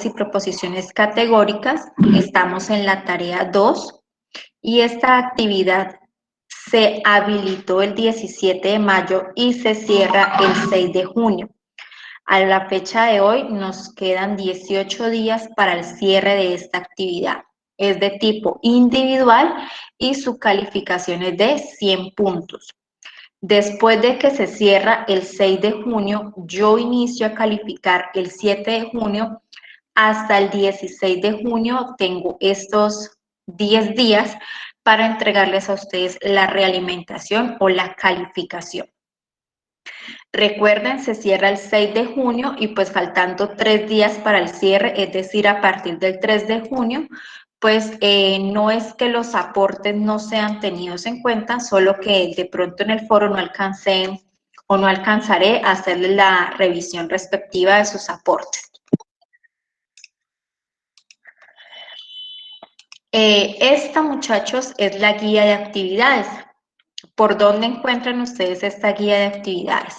y proposiciones categóricas. Estamos en la tarea 2 y esta actividad se habilitó el 17 de mayo y se cierra el 6 de junio. A la fecha de hoy nos quedan 18 días para el cierre de esta actividad. Es de tipo individual y su calificación es de 100 puntos. Después de que se cierra el 6 de junio, yo inicio a calificar el 7 de junio. Hasta el 16 de junio tengo estos 10 días para entregarles a ustedes la realimentación o la calificación. Recuerden, se cierra el 6 de junio y pues faltando 3 días para el cierre, es decir, a partir del 3 de junio, pues no es que los aportes no sean tenidos en cuenta, solo que de pronto en el foro no alcancé o no alcanzaré a hacerle la revisión respectiva de sus aportes. Esta, muchachos, es la guía de actividades. ¿Por dónde encuentran ustedes esta guía de actividades?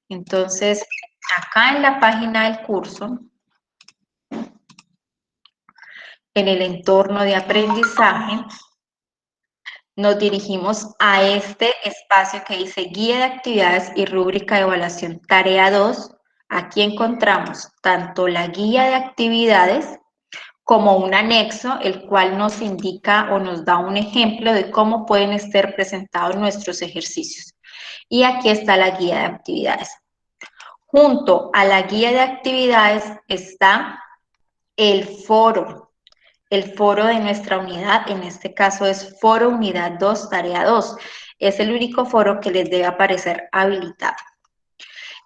Entonces, acá en la página del curso, en el entorno de aprendizaje, nos dirigimos a este espacio que dice Guía de Actividades y Rúbrica de Evaluación Tarea 2. Aquí encontramos tanto la guía de actividades como un anexo, el cual nos indica o nos da un ejemplo de cómo pueden estar presentados nuestros ejercicios. Y aquí está la guía de actividades. Junto a la guía de actividades está el foro de nuestra unidad, en este caso es Foro Unidad 2, Tarea 2. Es el único foro que les debe aparecer habilitado.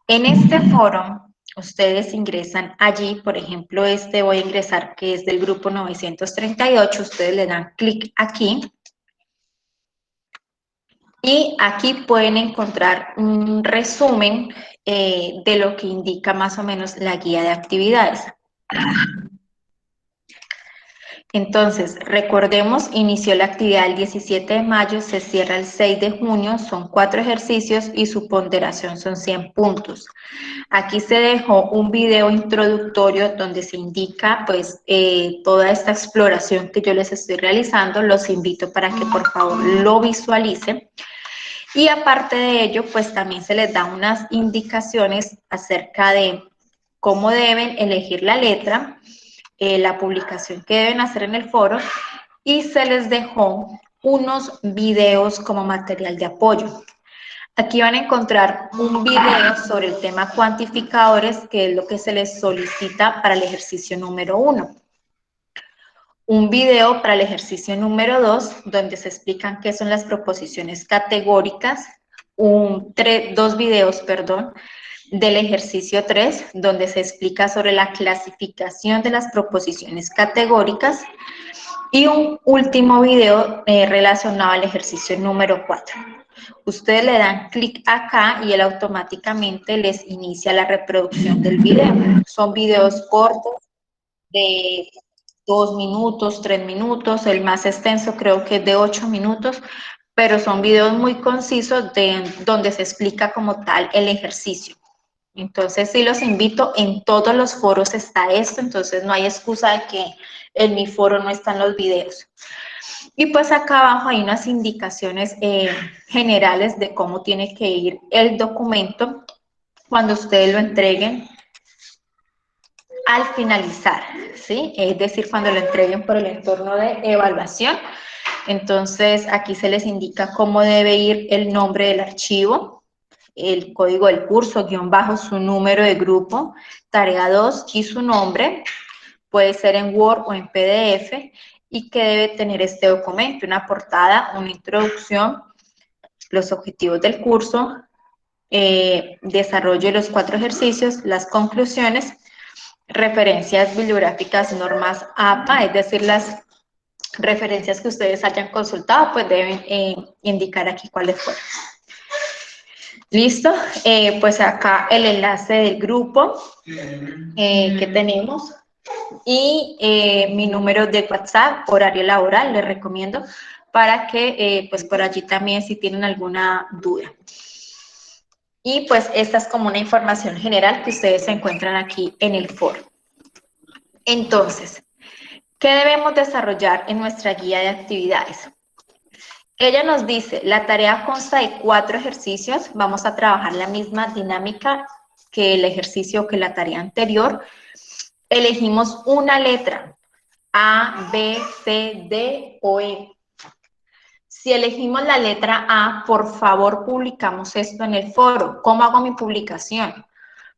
En este foro, ustedes ingresan allí, por ejemplo, voy a ingresar que es del grupo 938, ustedes le dan clic aquí y aquí pueden encontrar un resumen de lo que indica más o menos la guía de actividades. Entonces, recordemos, inició la actividad el 17 de mayo, se cierra el 6 de junio, son 4 ejercicios y su ponderación son 100 puntos. Aquí se dejó un video introductorio donde se indica pues toda esta exploración que yo les estoy realizando. Los invito para que por favor lo visualicen. Y aparte de ello, pues también se les da unas indicaciones acerca de cómo deben elegir la letra, la publicación que deben hacer en el foro y se les dejó unos videos como material de apoyo. Aquí van a encontrar un video sobre el tema cuantificadores, que es lo que se les solicita para el ejercicio número 1. Un video para el ejercicio número 2, donde se explican qué son las proposiciones categóricas. Dos videos, perdón, del ejercicio 3, donde se explica sobre la clasificación de las proposiciones categóricas. Y un último video relacionado al ejercicio número 4. Ustedes le dan clic acá y él automáticamente les inicia la reproducción del video. Son videos cortos de 2 minutos, 3 minutos, el más extenso creo que es de 8 minutos, pero son videos muy concisos donde se explica como tal el ejercicio. Entonces sí los invito, en todos los foros está esto, entonces no hay excusa de que en mi foro no están los videos. Y pues acá abajo hay unas indicaciones generales de cómo tiene que ir el documento cuando ustedes lo entreguen al finalizar, ¿sí? Es decir, cuando lo entreguen por el entorno de evaluación. Entonces aquí se les indica cómo debe ir el nombre del archivo, el código del curso, guión bajo, su número de grupo, tarea 2 y su nombre, puede ser en Word o en PDF, y que debe tener este documento, una portada, una introducción, los objetivos del curso, desarrollo de los 4 ejercicios, las conclusiones, referencias bibliográficas, normas APA, es decir, las referencias que ustedes hayan consultado, pues deben indicar aquí cuáles fueron. ¿Listo? Pues acá el enlace del grupo que tenemos y mi número de WhatsApp, horario laboral, les recomiendo para que pues por allí también si tienen alguna duda. Y pues esta es como una información general que ustedes se encuentran aquí en el foro. Entonces, ¿qué debemos desarrollar en nuestra guía de actividades? Ella nos dice, la tarea consta de 4 ejercicios, vamos a trabajar la misma dinámica que el ejercicio que la tarea anterior. Elegimos una letra, A, B, C, D o E. Si elegimos la letra A, por favor publicamos esto en el foro. ¿Cómo hago mi publicación?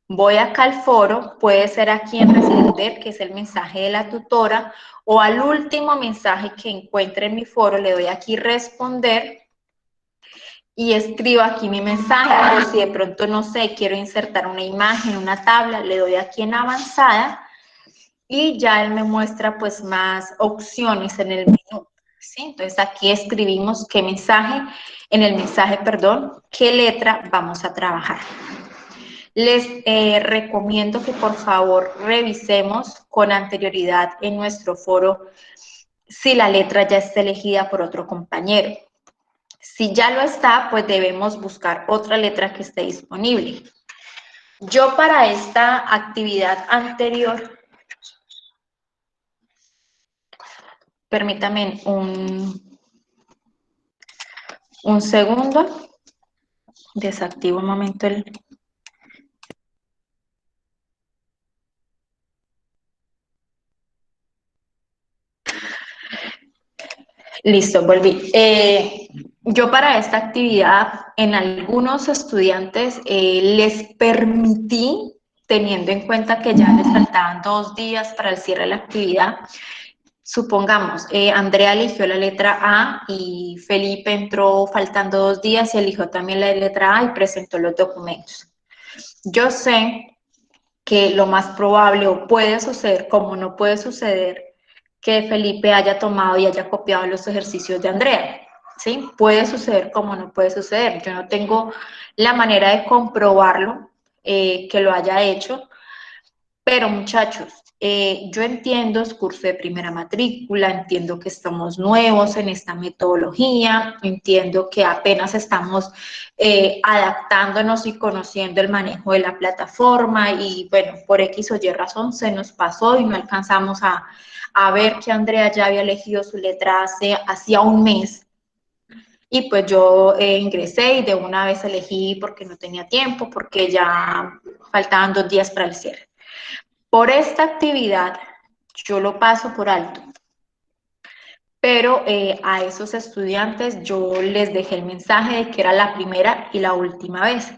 Voy acá al foro, puede ser aquí en responder, que es el mensaje de la tutora, o al último mensaje que encuentre en mi foro, le doy aquí responder y escribo aquí mi mensaje, o si de pronto, no sé, quiero insertar una imagen, una tabla, le doy aquí en avanzada y ya él me muestra pues más opciones en el menú. ¿Sí? Entonces aquí escribimos qué mensaje, en el mensaje, perdón, qué letra vamos a trabajar. Les recomiendo que por favor revisemos con anterioridad en nuestro foro si la letra ya está elegida por otro compañero. Si ya lo está, pues debemos buscar otra letra que esté disponible. Yo para esta actividad anterior, permítame un segundo, desactivo un momento el... Listo, volví. Yo para esta actividad, en algunos estudiantes les permití, teniendo en cuenta que ya les faltaban 2 días para el cierre de la actividad, supongamos, Andrea eligió la letra A y Felipe entró faltando 2 días y eligió también la letra A y presentó los documentos. Yo sé que lo más probable o puede suceder, como no puede suceder, que Felipe haya tomado y haya copiado los ejercicios de Andrea, ¿sí? Puede suceder como no puede suceder. Yo no tengo la manera de comprobarlo, que lo haya hecho, pero muchachos, yo entiendo, es curso de primera matrícula, entiendo que estamos nuevos en esta metodología, entiendo que apenas estamos adaptándonos y conociendo el manejo de la plataforma y bueno, por X o Y razón se nos pasó y no alcanzamos a ver que Andrea ya había elegido su letra hacía un mes. Y pues yo ingresé y de una vez elegí porque no tenía tiempo, porque ya faltaban 2 días para el cierre. Por esta actividad, yo lo paso por alto, pero a esos estudiantes yo les dejé el mensaje de que era la primera y la última vez.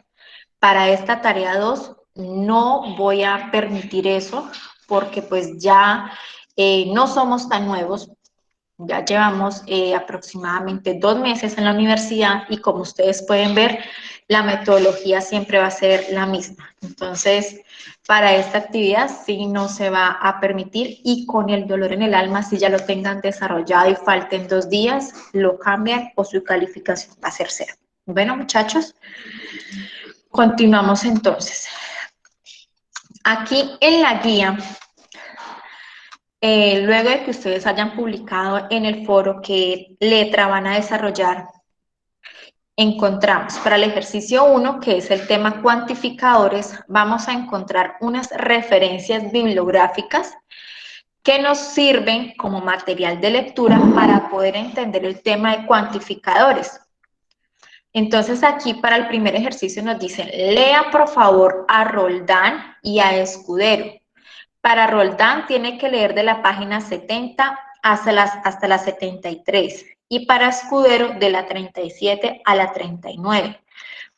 Para esta tarea 2 no voy a permitir eso porque pues ya no somos tan nuevos, ya llevamos aproximadamente 2 meses en la universidad y como ustedes pueden ver, la metodología siempre va a ser la misma. Entonces, para esta actividad sí no se va a permitir y con el dolor en el alma, si ya lo tengan desarrollado y falten 2 días, lo cambian o su calificación va a ser 0. Bueno, muchachos, continuamos entonces. Aquí en la guía, luego de que ustedes hayan publicado en el foro qué letra van a desarrollar, encontramos para el ejercicio 1, que es el tema cuantificadores, vamos a encontrar unas referencias bibliográficas que nos sirven como material de lectura para poder entender el tema de cuantificadores. Entonces aquí para el primer ejercicio nos dicen, lea por favor a Roldán y a Escudero. Para Roldán tiene que leer de la página 70 hasta la 73 y para Escudero de la 37 a la 39.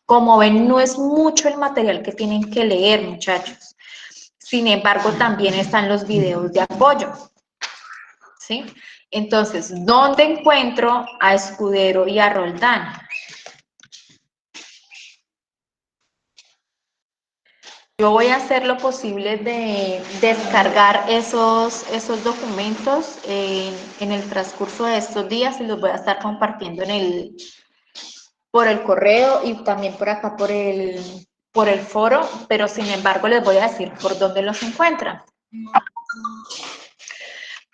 Como ven, no es mucho el material que tienen que leer, muchachos. Sin embargo, también están los videos de apoyo, ¿sí? Entonces, ¿dónde encuentro a Escudero y a Roldán? Yo voy a hacer lo posible de descargar esos documentos en el transcurso de estos días y los voy a estar compartiendo por el correo y también por acá por el foro, pero sin embargo les voy a decir por dónde los encuentran.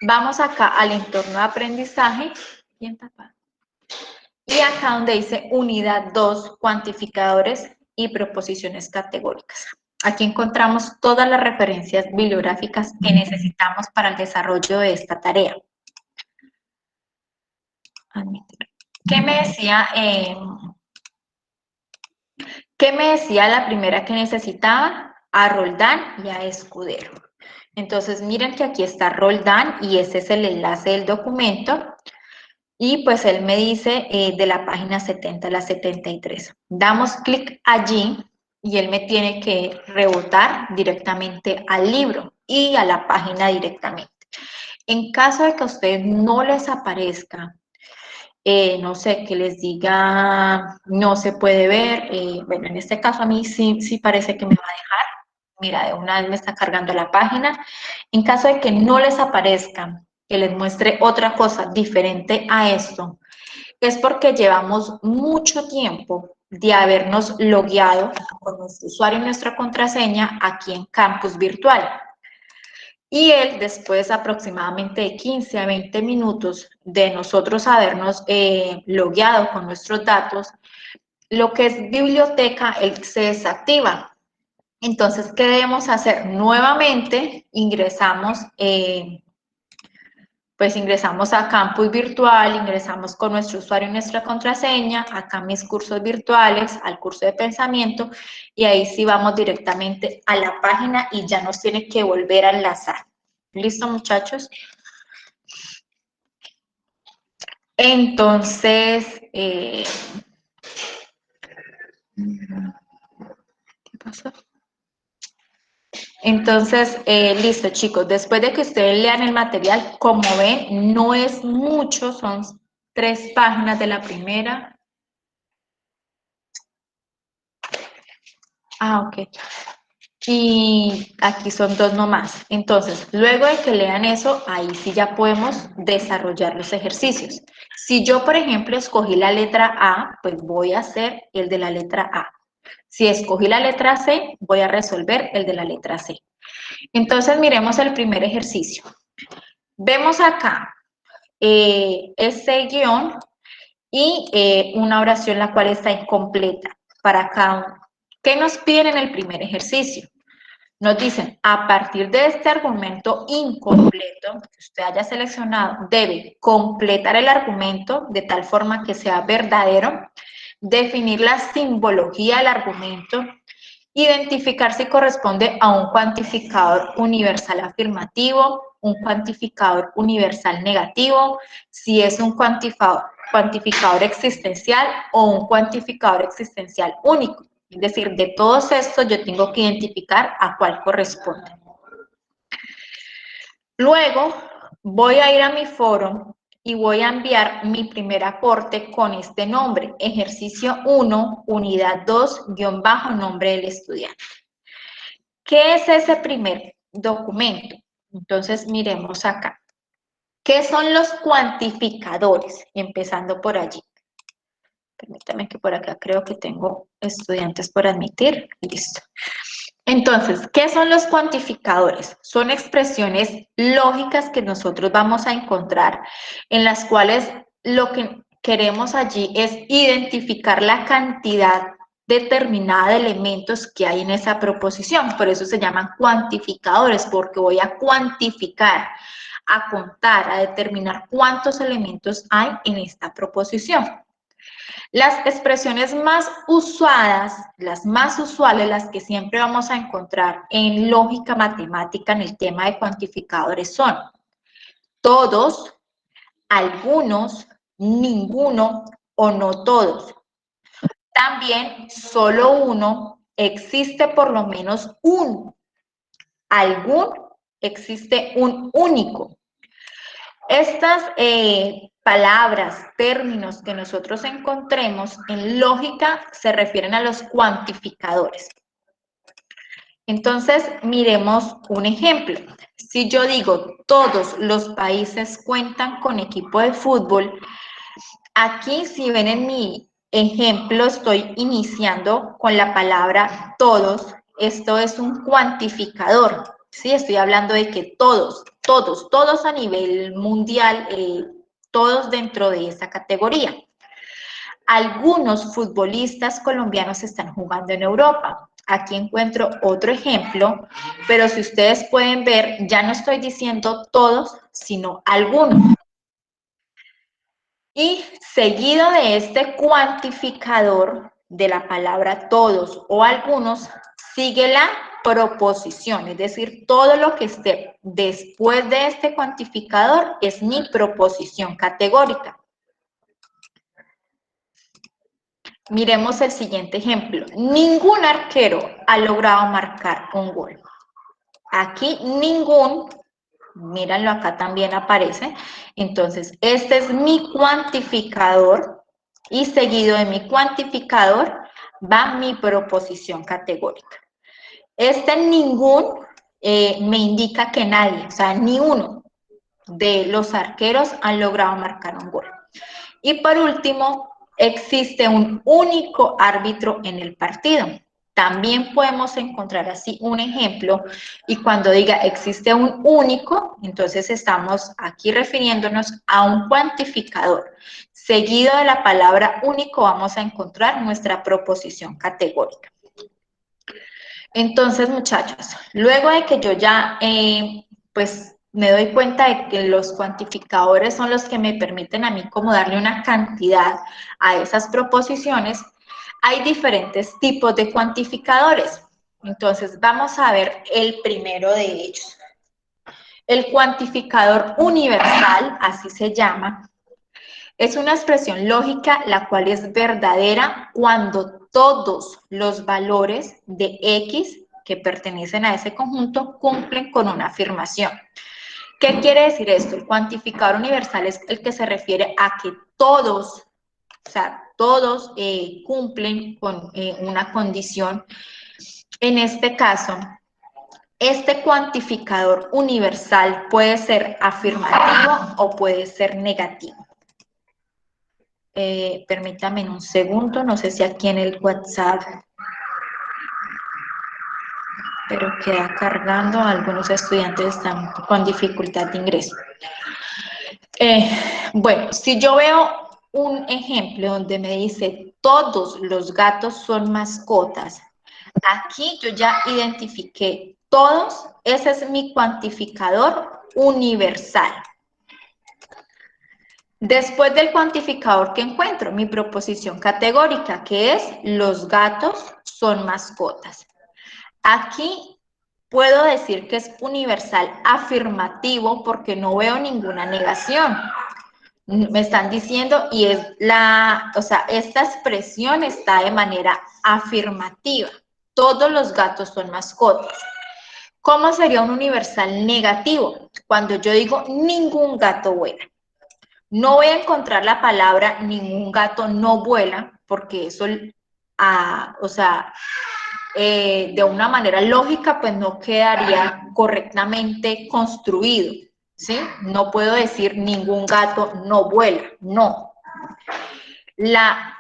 Vamos acá al entorno de aprendizaje y acá donde dice unidad 2, cuantificadores y proposiciones categóricas. Aquí encontramos todas las referencias bibliográficas que necesitamos para el desarrollo de esta tarea. ¿Qué me decía? ¿Qué me decía la primera que necesitaba? A Roldán y a Escudero. Entonces, miren que aquí está Roldán y ese es el enlace del documento. Y pues él me dice de la página 70 a la 73. Damos clic allí y él me tiene que rebotar directamente al libro y a la página directamente. En caso de que a ustedes no les aparezca, no sé, que les diga no se puede ver, bueno, en este caso a mí sí parece que me va a dejar. Mira, de una vez me está cargando la página. En caso de que no les aparezca, que les muestre otra cosa diferente a esto, es porque llevamos mucho tiempo de habernos logueado con nuestro usuario y nuestra contraseña aquí en Campus Virtual. Y él, después aproximadamente de 15 a 20 minutos de nosotros habernos logueado con nuestros datos, lo que es biblioteca, él se desactiva. Entonces, ¿qué debemos hacer? Nuevamente ingresamos pues ingresamos a Campus Virtual, ingresamos con nuestro usuario y nuestra contraseña, acá mis cursos virtuales, al curso de pensamiento, y ahí sí vamos directamente a la página y ya nos tiene que volver a enlazar. ¿Listo, muchachos? Entonces, ¿qué pasó? Entonces, listo, chicos. Después de que ustedes lean el material, como ven, no es mucho, son 3 páginas de la primera. Ok. Y aquí son 2 nomás. Entonces, luego de que lean eso, ahí sí ya podemos desarrollar los ejercicios. Si yo, por ejemplo, escogí la letra A, pues voy a hacer el de la letra A. Si escogí la letra C, voy a resolver el de la letra C. Entonces, miremos el primer ejercicio. Vemos acá este guión y una oración la cual está incompleta para cada uno. ¿Qué nos piden en el primer ejercicio? Nos dicen, a partir de este argumento incompleto que usted haya seleccionado, debe completar el argumento de tal forma que sea verdadero, definir la simbología del argumento, identificar si corresponde a un cuantificador universal afirmativo, un cuantificador universal negativo, si es un cuantificador existencial o un cuantificador existencial único. Es decir, de todos estos yo tengo que identificar a cuál corresponde. Luego voy a ir a mi foro y voy a enviar mi primer aporte con este nombre, ejercicio 1, unidad 2, guión bajo, nombre del estudiante. ¿Qué es ese primer documento? Entonces miremos acá. ¿Qué son los cuantificadores? Empezando por allí. Permítame que por acá creo que tengo estudiantes por admitir. Listo. Entonces, ¿qué son los cuantificadores? Son expresiones lógicas que nosotros vamos a encontrar en las cuales lo que queremos allí es identificar la cantidad determinada de elementos que hay en esa proposición. Por eso se llaman cuantificadores, porque voy a cuantificar, a contar, a determinar cuántos elementos hay en esta proposición. Las expresiones más usadas, las más usuales, las que siempre vamos a encontrar en lógica matemática en el tema de cuantificadores son todos, algunos, ninguno o no todos. También solo uno, existe por lo menos un, algún, existe un único. Estas palabras, términos que nosotros encontremos en lógica se refieren a los cuantificadores. Entonces, miremos un ejemplo. Si yo digo todos los países cuentan con equipo de fútbol, aquí si ven en mi ejemplo estoy iniciando con la palabra todos. Esto es un cuantificador. Sí, estoy hablando de que todos a nivel mundial, todos dentro de esa categoría. Algunos futbolistas colombianos están jugando en Europa. Aquí encuentro otro ejemplo, pero si ustedes pueden ver, ya no estoy diciendo todos, sino algunos. Y seguido de este cuantificador de la palabra todos o algunos, sigue la proposición, es decir, todo lo que esté después de este cuantificador es mi proposición categórica. Miremos el siguiente ejemplo. Ningún arquero ha logrado marcar un gol. Aquí ningún, mírenlo, acá también aparece. Entonces, este es mi cuantificador y seguido de mi cuantificador va mi proposición categórica. Este ningún me indica que nadie, o sea, ni uno de los arqueros han logrado marcar un gol. Y por último, existe un único árbitro en el partido. También podemos encontrar así un ejemplo y cuando diga existe un único, entonces estamos aquí refiriéndonos a un cuantificador. Seguido de la palabra único vamos a encontrar nuestra proposición categórica. Entonces, muchachos, luego de que yo ya pues me doy cuenta de que los cuantificadores son los que me permiten a mí como darle una cantidad a esas proposiciones, hay diferentes tipos de cuantificadores. Entonces, vamos a ver el primero de ellos. El cuantificador universal, así se llama, es una expresión lógica la cual es verdadera cuando todos los valores de X que pertenecen a ese conjunto cumplen con una afirmación. ¿Qué quiere decir esto? El cuantificador universal es el que se refiere a que todos, o sea, todos cumplen con una condición. En este caso, este cuantificador universal puede ser afirmativo o puede ser negativo. Permítame un segundo, no sé si aquí en el WhatsApp, pero queda cargando, algunos estudiantes están con dificultad de ingreso. Bueno, si yo veo un ejemplo donde me dice todos los gatos son mascotas, aquí yo ya identifiqué todos, ese es mi cuantificador universal. Después del cuantificador que encuentro, mi proposición categórica, que es los gatos son mascotas. Aquí puedo decir que es universal afirmativo porque no veo ninguna negación. Me están diciendo y es o sea, esta expresión está de manera afirmativa. Todos los gatos son mascotas. ¿Cómo sería un universal negativo? Cuando yo digo ningún gato vuela. No voy a encontrar la palabra ningún gato no vuela, porque eso, o sea, de una manera lógica, pues no quedaría correctamente construido, ¿sí? No puedo decir ningún gato no vuela, no. La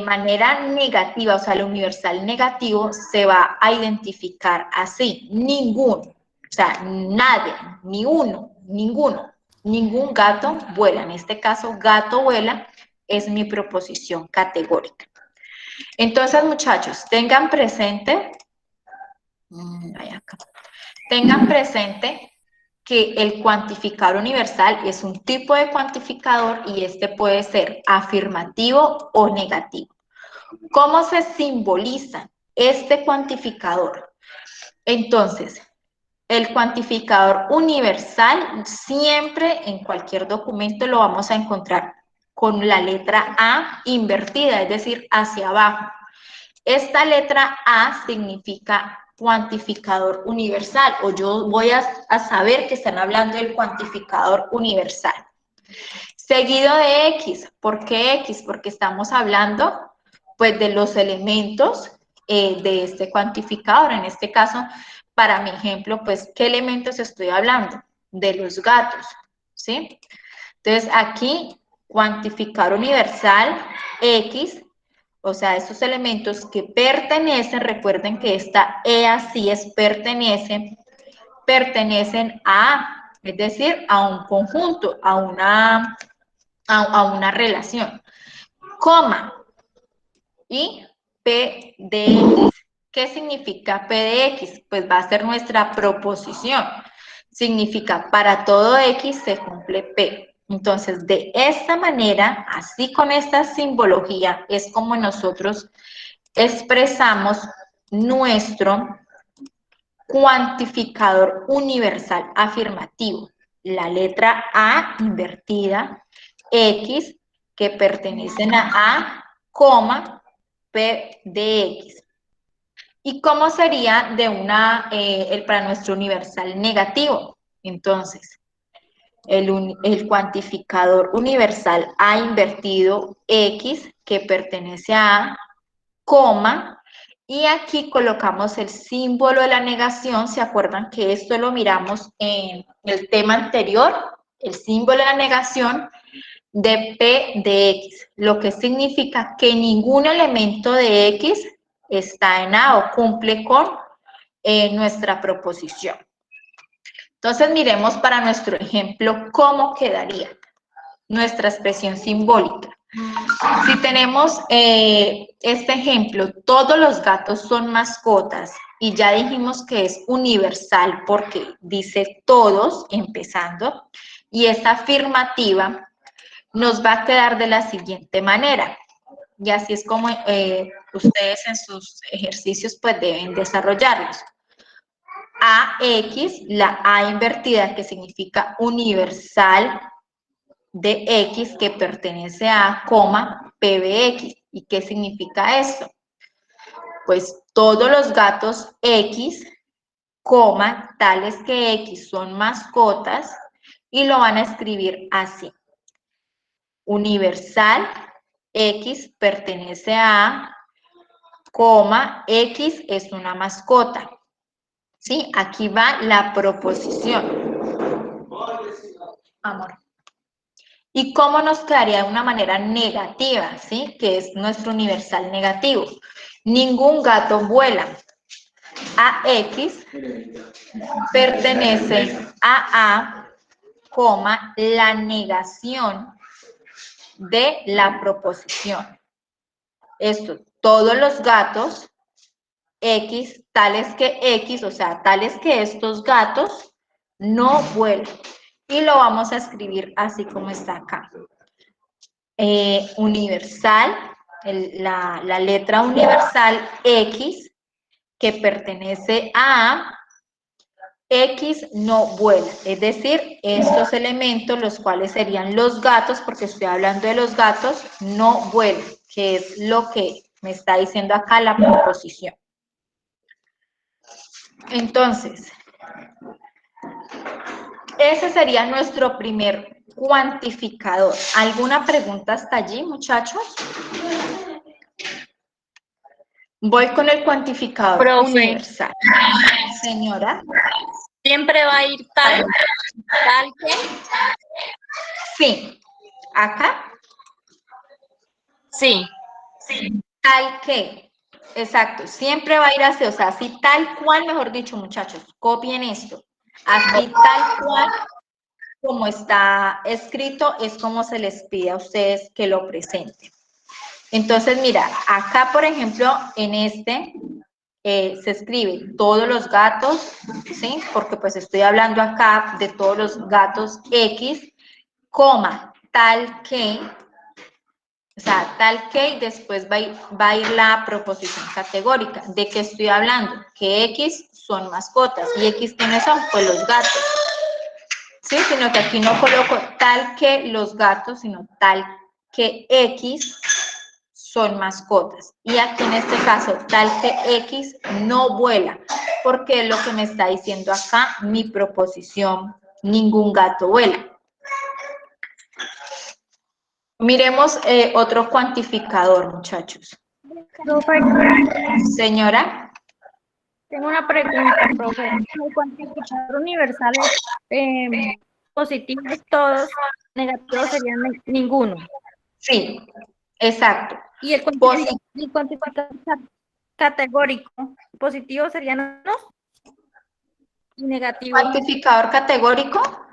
manera negativa, o sea, el universal negativo, se va a identificar así, ninguno, o sea, nadie, ni uno, ninguno. Ningún gato vuela. En este caso, gato vuela es mi proposición categórica. Entonces, muchachos, tengan presente que el cuantificador universal es un tipo de cuantificador y este puede ser afirmativo o negativo. ¿Cómo se simboliza este cuantificador? Entonces, el cuantificador universal siempre en cualquier documento lo vamos a encontrar con la letra A invertida, es decir, hacia abajo. Esta letra A significa cuantificador universal o yo voy a saber que están hablando del cuantificador universal. Seguido de X. ¿Por qué X? Porque estamos hablando pues de los elementos de este cuantificador. En este caso, para mi ejemplo, pues, ¿qué elementos estoy hablando? De los gatos, ¿sí? Entonces, aquí, cuantificador universal, X, o sea, estos elementos que pertenecen, recuerden que esta E así es pertenecen a, es decir, a un conjunto, a una relación, coma, y P de X. ¿Qué significa P de X? Pues va a ser nuestra proposición. Significa para todo X se cumple P. Entonces, de esta manera, así con esta simbología, es como nosotros expresamos nuestro cuantificador universal afirmativo. La letra A invertida, X, que pertenecen a A, coma, P de X. ¿Y cómo sería de para nuestro universal negativo? Entonces, el cuantificador universal A invertido X, que pertenece a A, coma, y aquí colocamos el símbolo de la negación. ¿Se acuerdan que esto lo miramos en el tema anterior? El símbolo de la negación de P de X, lo que significa que ningún elemento de X está en A o cumple con nuestra proposición. Entonces miremos para nuestro ejemplo cómo quedaría nuestra expresión simbólica. Si tenemos este ejemplo, todos los gatos son mascotas, y ya dijimos que es universal porque dice todos, empezando, y es afirmativa, nos va a quedar de la siguiente manera. Y así es como ustedes en sus ejercicios pues deben desarrollarlos. AX, la A invertida, que significa universal de X, que pertenece a, coma, PBX. ¿Y qué significa esto? Pues todos los gatos X, coma, tales que X son mascotas, y lo van a escribir así. Universal, X pertenece a, coma, X es una mascota. ¿Sí? Aquí va la proposición. Amor. ¿Y cómo nos quedaría de una manera negativa? ¿Sí? Que es nuestro universal negativo. Ningún gato vuela. AX pertenece a, coma, la negación de la proposición. Esto, todos los gatos X, tales que X, o sea, tales que estos gatos no vuelan. Y lo vamos a escribir así como está acá. Universal, la letra universal X, que pertenece a X no vuela, es decir, estos elementos, los cuales serían los gatos, porque estoy hablando de los gatos, no vuelan, que es lo que me está diciendo acá la proposición. Entonces, ese sería nuestro primer cuantificador. ¿Alguna pregunta hasta allí, muchachos? Voy con el cuantificador Profe, universal. Señora. ¿siempre va a ir tal que? Sí. ¿Acá? Sí. Tal que. Exacto. Siempre va a ir así. O sea, así tal cual, mejor dicho, muchachos. Copien esto. Así tal cual como está escrito es como se les pide a ustedes que lo presenten. Entonces, mira, acá, por ejemplo, en este se escribe todos los gatos, ¿sí? Porque pues estoy hablando acá de todos los gatos X, coma, tal que, o sea, tal que, y después va a ir la proposición categórica. ¿De qué estoy hablando? Que X son mascotas. ¿Y X quiénes son? Pues los gatos. ¿Sí? Sino que aquí no coloco tal que los gatos, sino tal que X son mascotas. Y aquí en este caso, tal que X no vuela, porque es lo que me está diciendo acá mi proposición, ningún gato vuela. Miremos otro cuantificador, muchachos. Profe, Señora. tengo una pregunta, profe. El cuantificador universal es positivos todos, negativos serían ninguno. Sí, exacto. Y el cuantificador categórico, positivo serían unos y negativos. ¿Cuantificador categórico?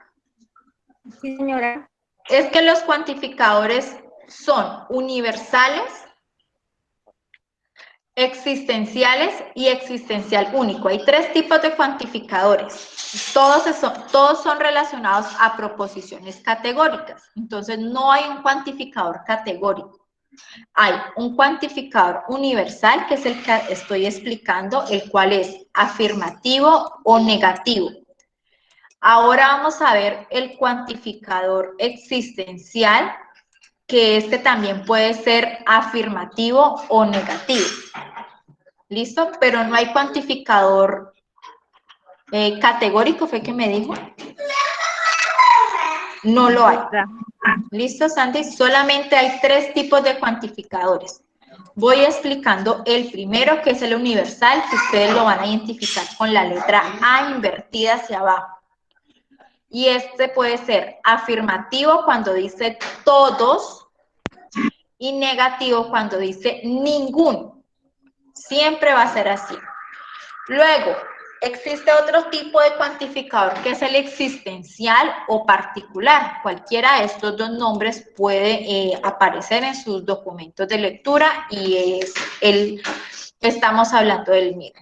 Sí, señora. Es que los cuantificadores son universales, Existenciales y existencial único. Hay tres tipos de cuantificadores. Todos son relacionados a proposiciones categóricas. Entonces, no hay un cuantificador categórico. Hay un cuantificador universal, que es el que estoy explicando, el cual es afirmativo o negativo. Ahora vamos a ver el cuantificador existencial, que este también puede ser afirmativo o negativo. ¿Listo? Pero no hay cuantificador categórico, ¿fue que me dijo? No lo hay. ¿Listo, Sandy? Solamente hay tres tipos de cuantificadores. Voy explicando el primero, que es el universal, que ustedes lo van a identificar con la letra A invertida hacia abajo. Y este puede ser afirmativo cuando dice todos y negativo cuando dice ninguno. Siempre va a ser así. Luego, existe otro tipo de cuantificador, que es el existencial o particular. Cualquiera de estos dos nombres puede aparecer en sus documentos de lectura y estamos hablando del mismo.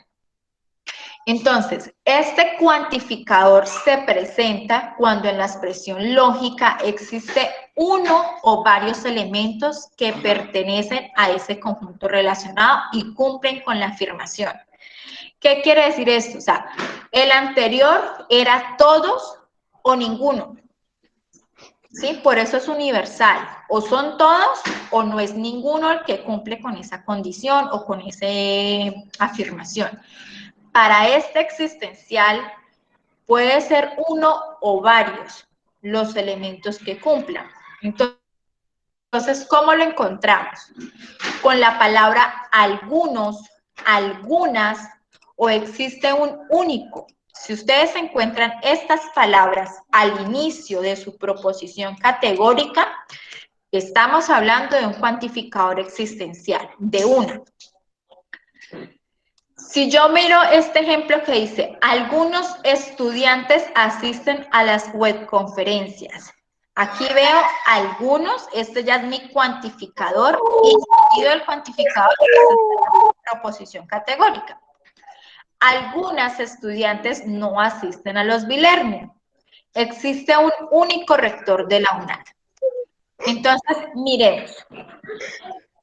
Entonces, este cuantificador se presenta cuando en la expresión lógica existe uno o varios elementos que pertenecen a ese conjunto relacionado y cumplen con la afirmación. ¿Qué quiere decir esto? O sea, el anterior era todos o ninguno, ¿sí? Por eso es universal. O son todos o no es ninguno el que cumple con esa condición o con esa afirmación. Para este existencial puede ser uno o varios los elementos que cumplan. Entonces, ¿cómo lo encontramos? Con la palabra algunos, algunas, o existe un único. Si ustedes encuentran estas palabras al inicio de su proposición categórica, estamos hablando de un cuantificador existencial, de una. Si yo miro este ejemplo que dice, algunos estudiantes asisten a las webconferencias. Aquí veo algunos, este ya es mi cuantificador, y el cuantificador es la proposición categórica. Algunas estudiantes no asisten a los B-Learning. Existe un único rector de la UNAD. Entonces, miremos.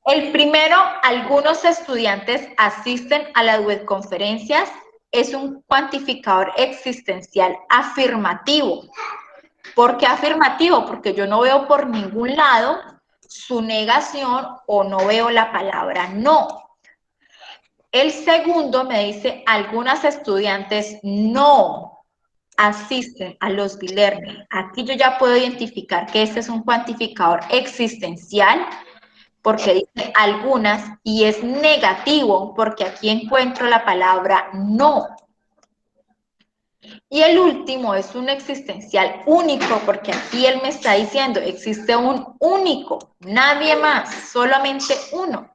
El primero, algunos estudiantes asisten a las webconferencias, es un cuantificador existencial afirmativo. ¿Por qué afirmativo? Porque yo no veo por ningún lado su negación o no veo la palabra no. El segundo me dice, algunas estudiantes no asisten a los B-Learning. Aquí yo ya puedo identificar que este es un cuantificador existencial, porque dice algunas, y es negativo, porque aquí encuentro la palabra no. Y el último es un existencial único, porque aquí él me está diciendo, existe un único, nadie más, solamente uno,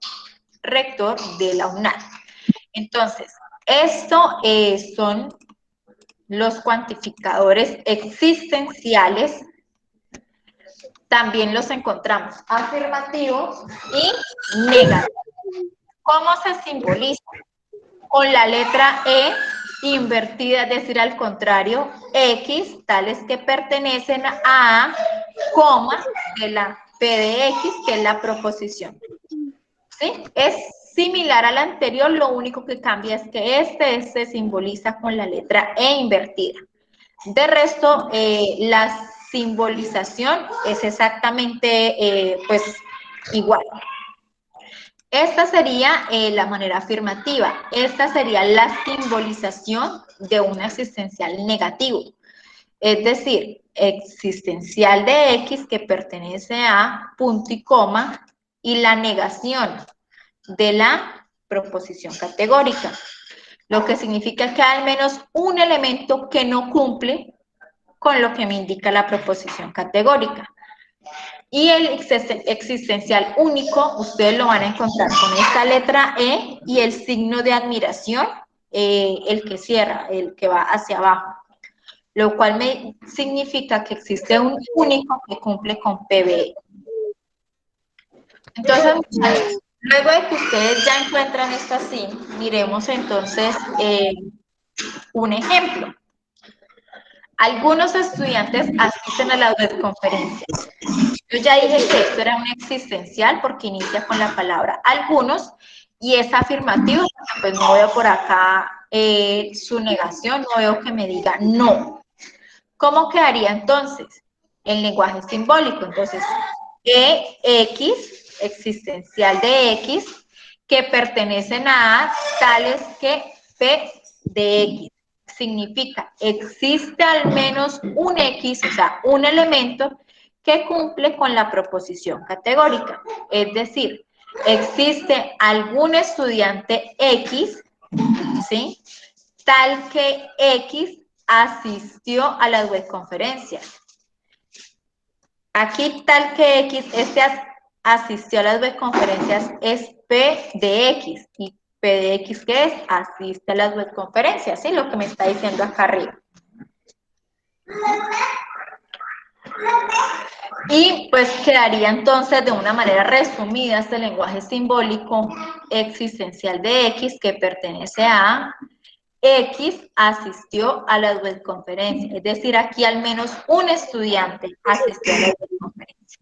rector de la UNAD. Entonces, esto son los cuantificadores existenciales. También los encontramos afirmativos y negativos. ¿Cómo se simboliza? Con la letra E invertida, es decir, al contrario, X, tales que pertenecen a, coma, de la P de X, que es la proposición. ¿Sí? Es similar al anterior, lo único que cambia es que este se simboliza con la letra E invertida. De resto, la simbolización es exactamente pues igual. Esta sería la manera afirmativa. Esta sería la simbolización de un existencial negativo. Es decir, existencial de X que pertenece a punto y coma y la negación de la proposición categórica. Lo que significa que hay al menos un elemento que no cumple con lo que me indica la proposición categórica. Y el existencial único, ustedes lo van a encontrar con esta letra E y el signo de admiración, el que cierra, el que va hacia abajo. Lo cual me significa que existe un único que cumple con PBE. Entonces, Luego de que ustedes ya encuentran esto así, miremos entonces un ejemplo. Algunos estudiantes asisten a la webconferencia. Yo ya dije que esto era un existencial porque inicia con la palabra algunos y es afirmativo, pues no veo por acá su negación, no veo que me diga no. ¿Cómo quedaría entonces? El lenguaje simbólico. Entonces, EX, existencial de X, que pertenecen a tales que P de X. Significa, existe al menos un X, o sea, un elemento que cumple con la proposición categórica. Es decir, existe algún estudiante X, ¿sí? Tal que X asistió a las webconferencias. Aquí tal que X, asistió a las webconferencias es P de X. ¿Y P de X qué es? Asiste a las webconferencias, ¿sí? Lo que me está diciendo acá arriba. Y pues quedaría entonces de una manera resumida este lenguaje simbólico existencial de X que pertenece a X asistió a las webconferencias, es decir, aquí al menos un estudiante asistió a las webconferencias.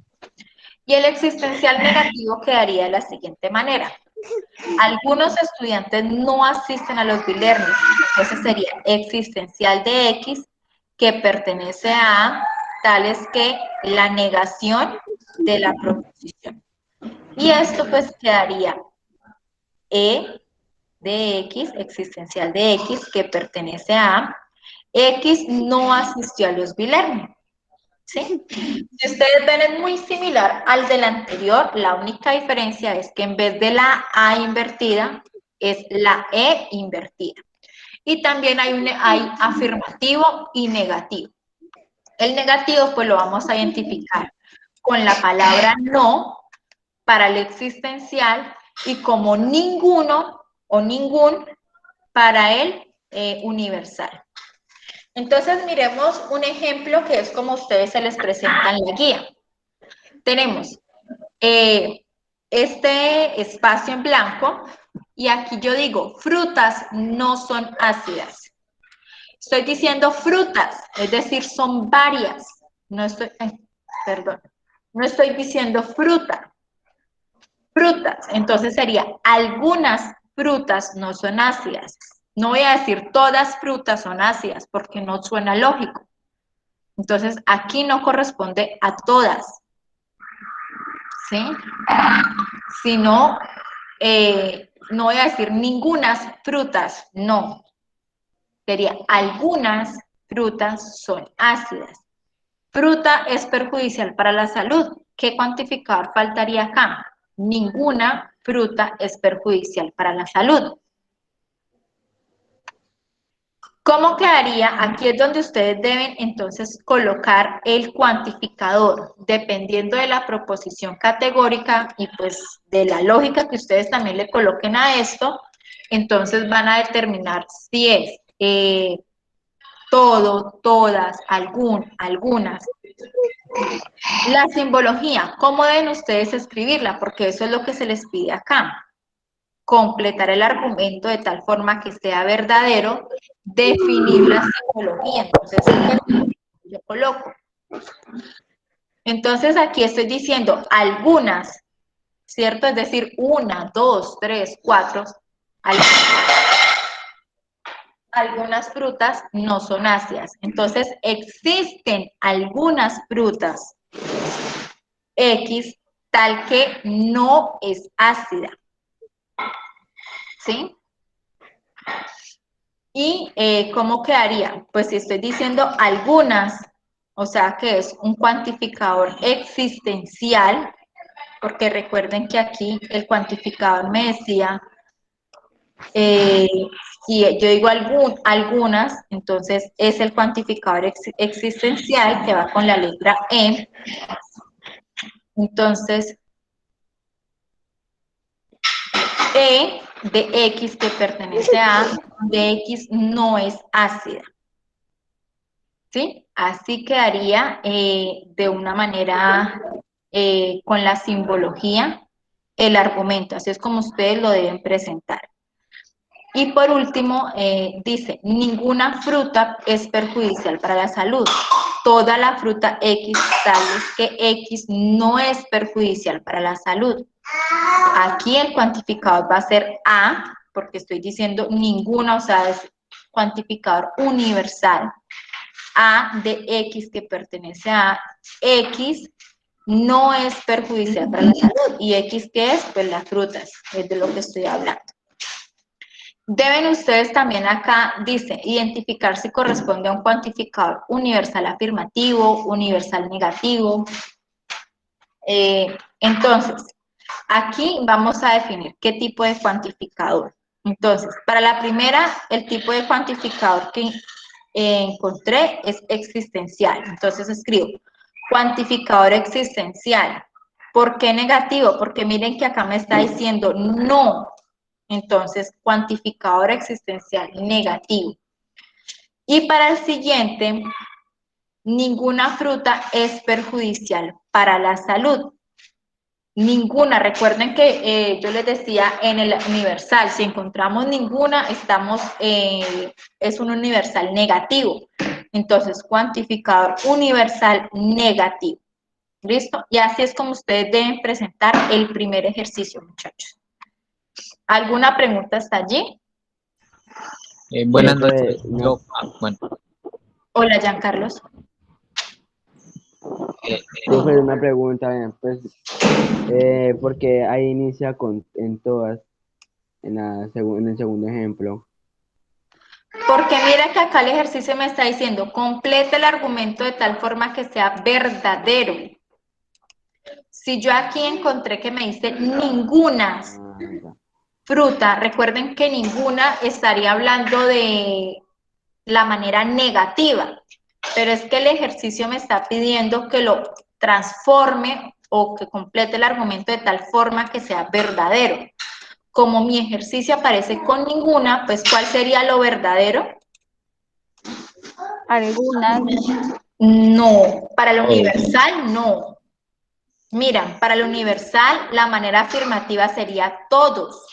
Y el existencial negativo quedaría de la siguiente manera. Algunos estudiantes no asisten a los B-Learning, entonces sería existencial de X que pertenece a tales que la negación de la proposición. Y esto pues quedaría E de X, existencial de X, que pertenece a X no asistió a los B-Learning. ¿Sí? Si ustedes ven, es muy similar al del anterior, la única diferencia es que en vez de la A invertida, es la E invertida. Y también hay afirmativo y negativo. El negativo, pues lo vamos a identificar con la palabra no para el existencial y como ninguno o ningún para el universal. Entonces miremos un ejemplo que es como ustedes se les presenta en la guía. Tenemos este espacio en blanco y aquí yo digo, frutas no son ácidas. Estoy diciendo frutas, es decir, son varias. No estoy, perdón, no estoy diciendo fruta. Frutas, entonces sería algunas frutas no son ácidas. No voy a decir todas frutas son ácidas porque no suena lógico. Entonces aquí no corresponde a todas, ¿sí? Sino, no voy a decir ningunas frutas, no. Sería algunas frutas son ácidas. Fruta es perjudicial para la salud. ¿Qué cuantificador faltaría acá? Ninguna fruta es perjudicial para la salud. ¿Cómo quedaría? Aquí es donde ustedes deben entonces colocar el cuantificador, dependiendo de la proposición categórica y pues de la lógica que ustedes también le coloquen a esto, entonces van a determinar si es todo, todas, algunas. La simbología, ¿cómo deben ustedes escribirla? Porque eso es lo que se les pide acá. Completar el argumento de tal forma que sea verdadero, definir la simbología. Entonces, yo coloco. Entonces, aquí estoy diciendo algunas, ¿cierto? Es decir, una, dos, tres, cuatro. Algunas frutas no son ácidas. Entonces, existen algunas frutas X tal que no es ácida. ¿Sí? ¿Y cómo quedaría? Pues si estoy diciendo algunas, o sea que es un cuantificador existencial, porque recuerden que aquí el cuantificador me decía, si yo digo algunas, entonces es el cuantificador existencial que va con la letra E. Entonces, E de X que pertenece a de X no es ácida. ¿Sí? Así quedaría de una manera con la simbología el argumento, así es como ustedes lo deben presentar. Y por último, dice, ninguna fruta es perjudicial para la salud. Toda la fruta X, tal es que X no es perjudicial para la salud. Aquí el cuantificador va a ser A, porque estoy diciendo ninguna, o sea, es cuantificador universal. A de X que pertenece a X no es perjudicial para la salud. ¿Y X qué es? Pues las frutas, es de lo que estoy hablando. Deben ustedes también acá, dice, identificar si corresponde a un cuantificador universal afirmativo, universal negativo. Entonces, aquí vamos a definir qué tipo de cuantificador. Entonces, para la primera, el tipo de cuantificador que encontré es existencial. Entonces escribo, cuantificador existencial. ¿Por qué negativo? Porque miren que acá me está diciendo no. Entonces, cuantificador existencial negativo. Y para el siguiente, ninguna fruta es perjudicial para la salud. Ninguna. Recuerden que yo les decía en el universal, si encontramos ninguna, es un universal negativo. Entonces, cuantificador universal negativo. ¿Listo? Y así es como ustedes deben presentar el primer ejercicio, muchachos. ¿Alguna pregunta hasta allí? Buenas noches. Bueno. Hola, Giancarlos. Profe, una pregunta, pues, porque ahí inicia en todas, en el segundo ejemplo. Porque mira que acá el ejercicio me está diciendo, complete el argumento de tal forma que sea verdadero. Si yo aquí encontré que me dice ninguna fruta, recuerden que ninguna estaría hablando de la manera negativa, pero es que el ejercicio me está pidiendo que lo transforme o que complete el argumento de tal forma que sea verdadero. Como mi ejercicio aparece con ninguna, pues ¿cuál sería lo verdadero? Algunas. No, para el universal no. Miran, para el universal la manera afirmativa sería todos.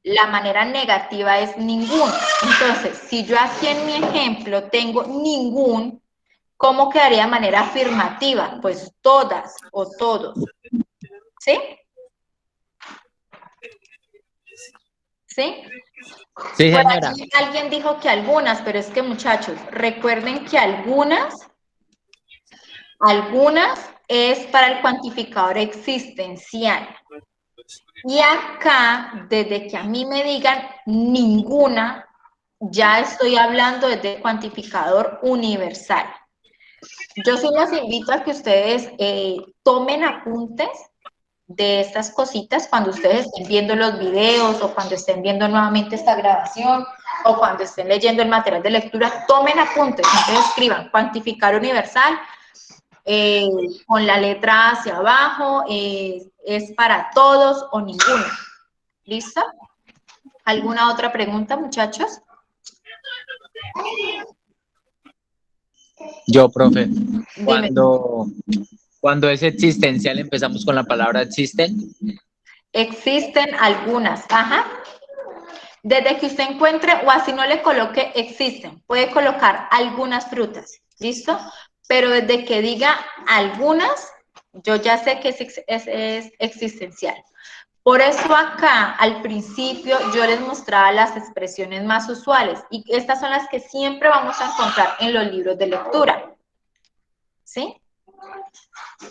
La manera negativa es ninguno. Entonces, si yo aquí en mi ejemplo tengo ningún, ¿cómo quedaría de manera afirmativa? Pues todas o todos. ¿Sí? ¿Sí? Sí, Por señora. aquí alguien dijo que algunas, pero es que muchachos, recuerden que algunas es para el cuantificador existencial. Y acá, desde que a mí me digan ninguna, ya estoy hablando desde el cuantificador universal. Yo sí los invito a que ustedes tomen apuntes de estas cositas cuando ustedes estén viendo los videos o cuando estén viendo nuevamente esta grabación o cuando estén leyendo el material de lectura, tomen apuntes, entonces escriban cuantificador universal, con la letra hacia abajo, es para todos o ninguno. ¿Listo? ¿Alguna otra pregunta, muchachos? Yo, profe, Dime. cuando es existencial empezamos con la palabra existen. Existen algunas, ajá. Desde que usted encuentre, o así no le coloque existen, puede colocar algunas frutas, ¿listo? Pero desde que diga algunas, yo ya sé que es existencial. Por eso acá, al principio, yo les mostraba las expresiones más usuales, y estas son las que siempre vamos a encontrar en los libros de lectura, ¿sí?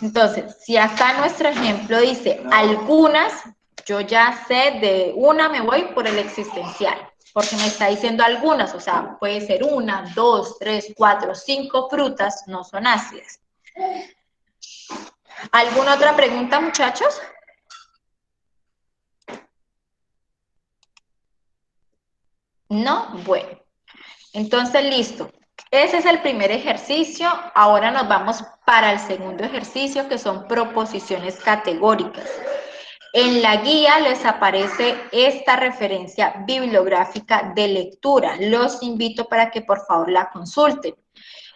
Entonces, si acá nuestro ejemplo dice algunas, yo ya sé de una me voy por el existencial, porque me está diciendo algunas, o sea, puede ser una, dos, tres, cuatro, cinco frutas, no son ácidas. ¿Alguna otra pregunta, muchachos? ¿No? Bueno, entonces listo. Ese es el primer ejercicio. Ahora nos vamos para el segundo ejercicio, que son proposiciones categóricas. En la guía les aparece esta referencia bibliográfica de lectura. Los invito para que por favor la consulten.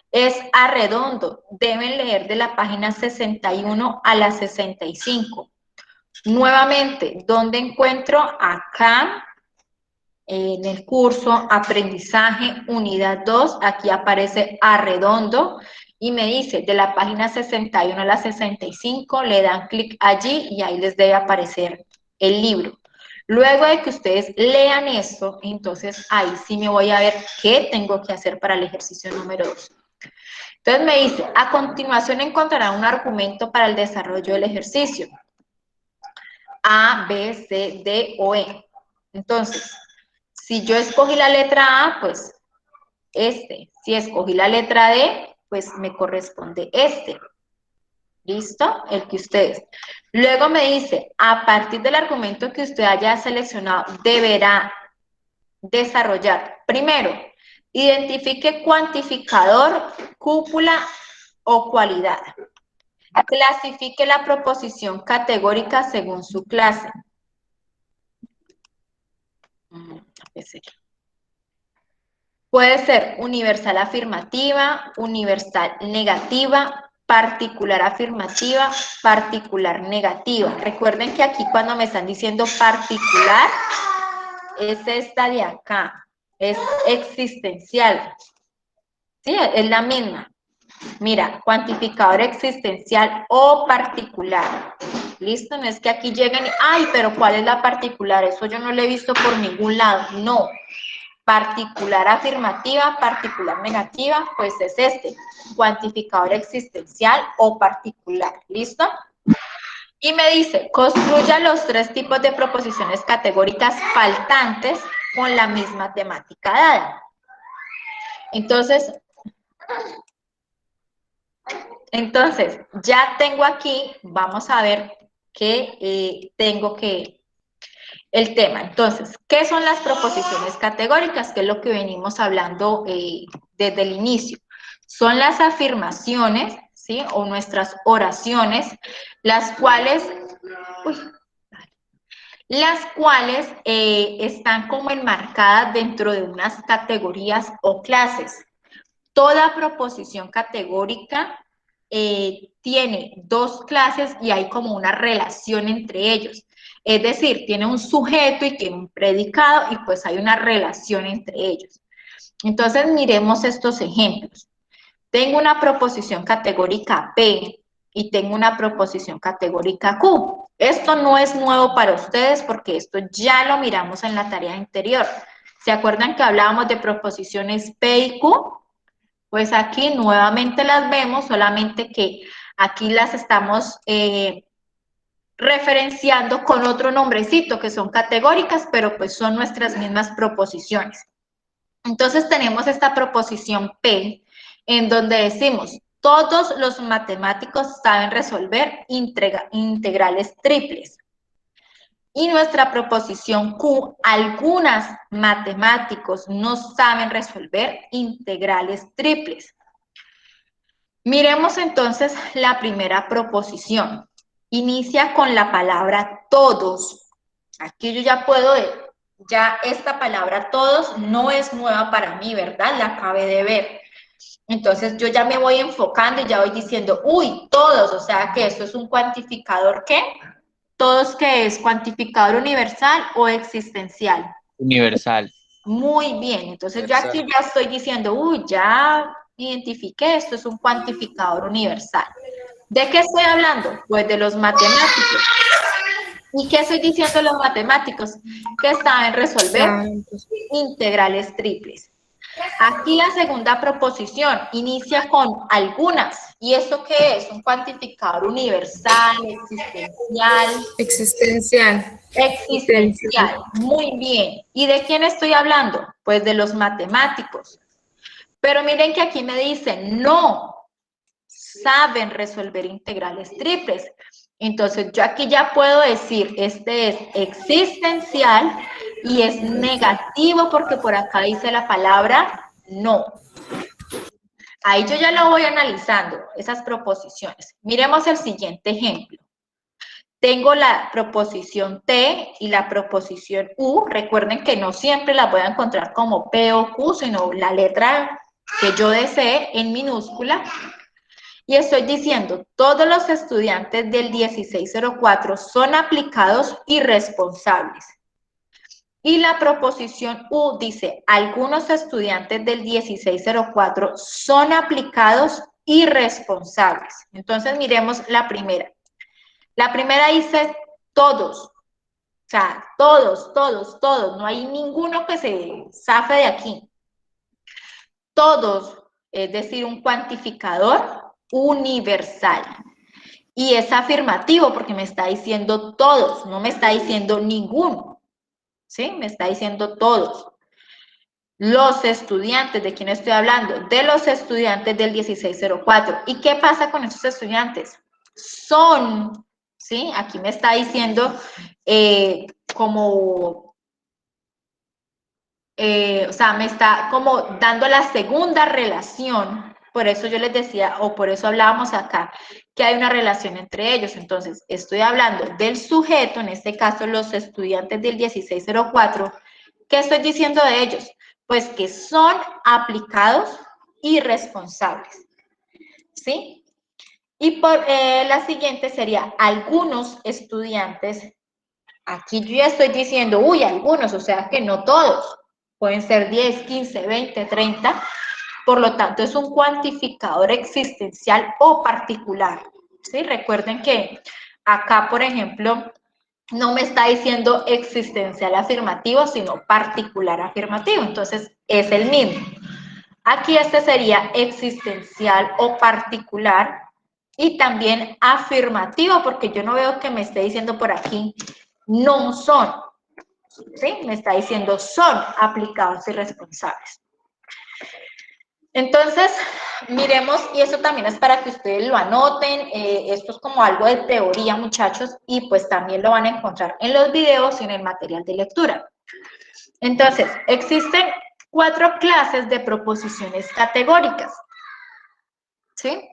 Es arredondo. Deben leer de la página 61 a la 65. Nuevamente, ¿dónde encuentro? Acá, en el curso Aprendizaje Unidad 2, aquí aparece Arredondo y me dice de la página 61 a la 65, le dan clic allí y ahí les debe aparecer el libro. Luego de que ustedes lean esto, entonces ahí sí me voy a ver qué tengo que hacer para el ejercicio número 2. Entonces me dice, a continuación encontrarán un argumento para el desarrollo del ejercicio. A, B, C, D o E. Entonces, si yo escogí la letra A, pues este. Si escogí la letra D, pues me corresponde este. ¿Listo? El que ustedes. Luego me dice, a partir del argumento que usted haya seleccionado, deberá desarrollar. Primero, identifique cuantificador, cúpula o cualidad. Clasifique la proposición categórica según su clase. Puede ser universal afirmativa, universal negativa, particular afirmativa, particular negativa. Recuerden que aquí cuando me están diciendo particular, es esta de acá, es existencial. Sí, es la misma. Mira, cuantificador existencial o particular. ¿Listo? No es que aquí lleguen y, ay, pero ¿cuál es la particular? Eso yo no lo he visto por ningún lado. No. Particular afirmativa, particular negativa, pues es este. Cuantificador existencial o particular. ¿Listo? Y me dice, construya los 3 tipos de proposiciones categóricas faltantes con la misma temática dada. Entonces, ya tengo aquí, vamos a ver qué el tema. Entonces, ¿qué son las proposiciones categóricas? Que es lo que venimos hablando desde el inicio. Son las afirmaciones, ¿sí? O nuestras oraciones, las cuales están como enmarcadas dentro de unas categorías o clases. Toda proposición categórica tiene 2 clases y hay como una relación entre ellos. Es decir, tiene un sujeto y tiene un predicado y pues hay una relación entre ellos. Entonces, miremos estos ejemplos. Tengo una proposición categórica P y tengo una proposición categórica Q. Esto no es nuevo para ustedes porque esto ya lo miramos en la tarea anterior. ¿Se acuerdan que hablábamos de proposiciones P y Q? Pues aquí nuevamente las vemos, solamente que aquí las estamos referenciando con otro nombrecito, que son categóricas, pero pues son nuestras mismas proposiciones. Entonces tenemos esta proposición P, en donde decimos, todos los matemáticos saben resolver integrales triples. Y nuestra proposición Q, algunos matemáticos no saben resolver integrales triples. Miremos entonces la primera proposición. Inicia con la palabra todos. Aquí yo ya puedo, ya esta palabra todos no es nueva para mí, ¿verdad? La acabé de ver. Entonces yo ya me voy enfocando y ya voy diciendo, uy, todos, o sea que esto es un cuantificador, ¿qué? ¿Todos qué es? ¿Cuantificador universal o existencial? Universal. Muy bien, entonces yo aquí ya estoy diciendo, uy, ya identifiqué, esto es un cuantificador universal. ¿De qué estoy hablando? Pues de los matemáticos. ¿Y qué estoy diciendo de los matemáticos? Que saben resolver integrales triples. Aquí la segunda proposición inicia con algunas. ¿Y eso qué es? Un cuantificador universal, existencial. Existencial. Muy bien. ¿Y de quién estoy hablando? Pues de los matemáticos. Pero miren que aquí me dicen, no saben resolver integrales triples. Entonces yo aquí ya puedo decir, este es existencial y es negativo porque por acá dice la palabra no. Ahí yo ya lo voy analizando, esas proposiciones. Miremos el siguiente ejemplo. Tengo la proposición T y la proposición U. Recuerden que no siempre las voy a encontrar como P o Q, sino la letra que yo desee en minúscula. y estoy diciendo, todos los estudiantes del 1604 son aplicados y responsables. Y la proposición U dice, algunos estudiantes del 1604 son aplicados y responsables. Entonces miremos la primera. La primera dice todos, o sea, todos, no hay ninguno que se zafe de aquí. Todos, es decir, un cuantificador universal. Y es afirmativo porque me está diciendo todos, no me está diciendo ninguno. ¿Sí? Me está diciendo todos. Los estudiantes, ¿de quién estoy hablando? De los estudiantes del 1604. ¿Y qué pasa con esos estudiantes? Son, ¿sí? Aquí me está diciendo o sea, me está como dando la segunda relación. Por eso yo les decía, o por eso hablábamos acá, que hay una relación entre ellos. Entonces, estoy hablando del sujeto, en este caso los estudiantes del 1604. ¿Qué estoy diciendo de ellos? Pues que son aplicados y responsables. ¿Sí? Y por la siguiente sería algunos estudiantes. Aquí yo ya estoy diciendo, uy, algunos, o sea que no todos. Pueden ser 10, 15, 20, 30. Por lo tanto, es un cuantificador existencial o particular. ¿Sí? Recuerden que acá, por ejemplo, no me está diciendo existencial afirmativo, sino particular afirmativo. Entonces, es el mismo. Aquí este sería existencial o particular y también afirmativo, porque yo no veo que me esté diciendo por aquí no son. ¿Sí? Me está diciendo son aplicados y responsables. Entonces, miremos, y eso también es para que ustedes lo anoten, esto es como algo de teoría, muchachos, y pues también lo van a encontrar en los videos y en el material de lectura. Entonces, existen 4 clases de proposiciones categóricas, ¿sí?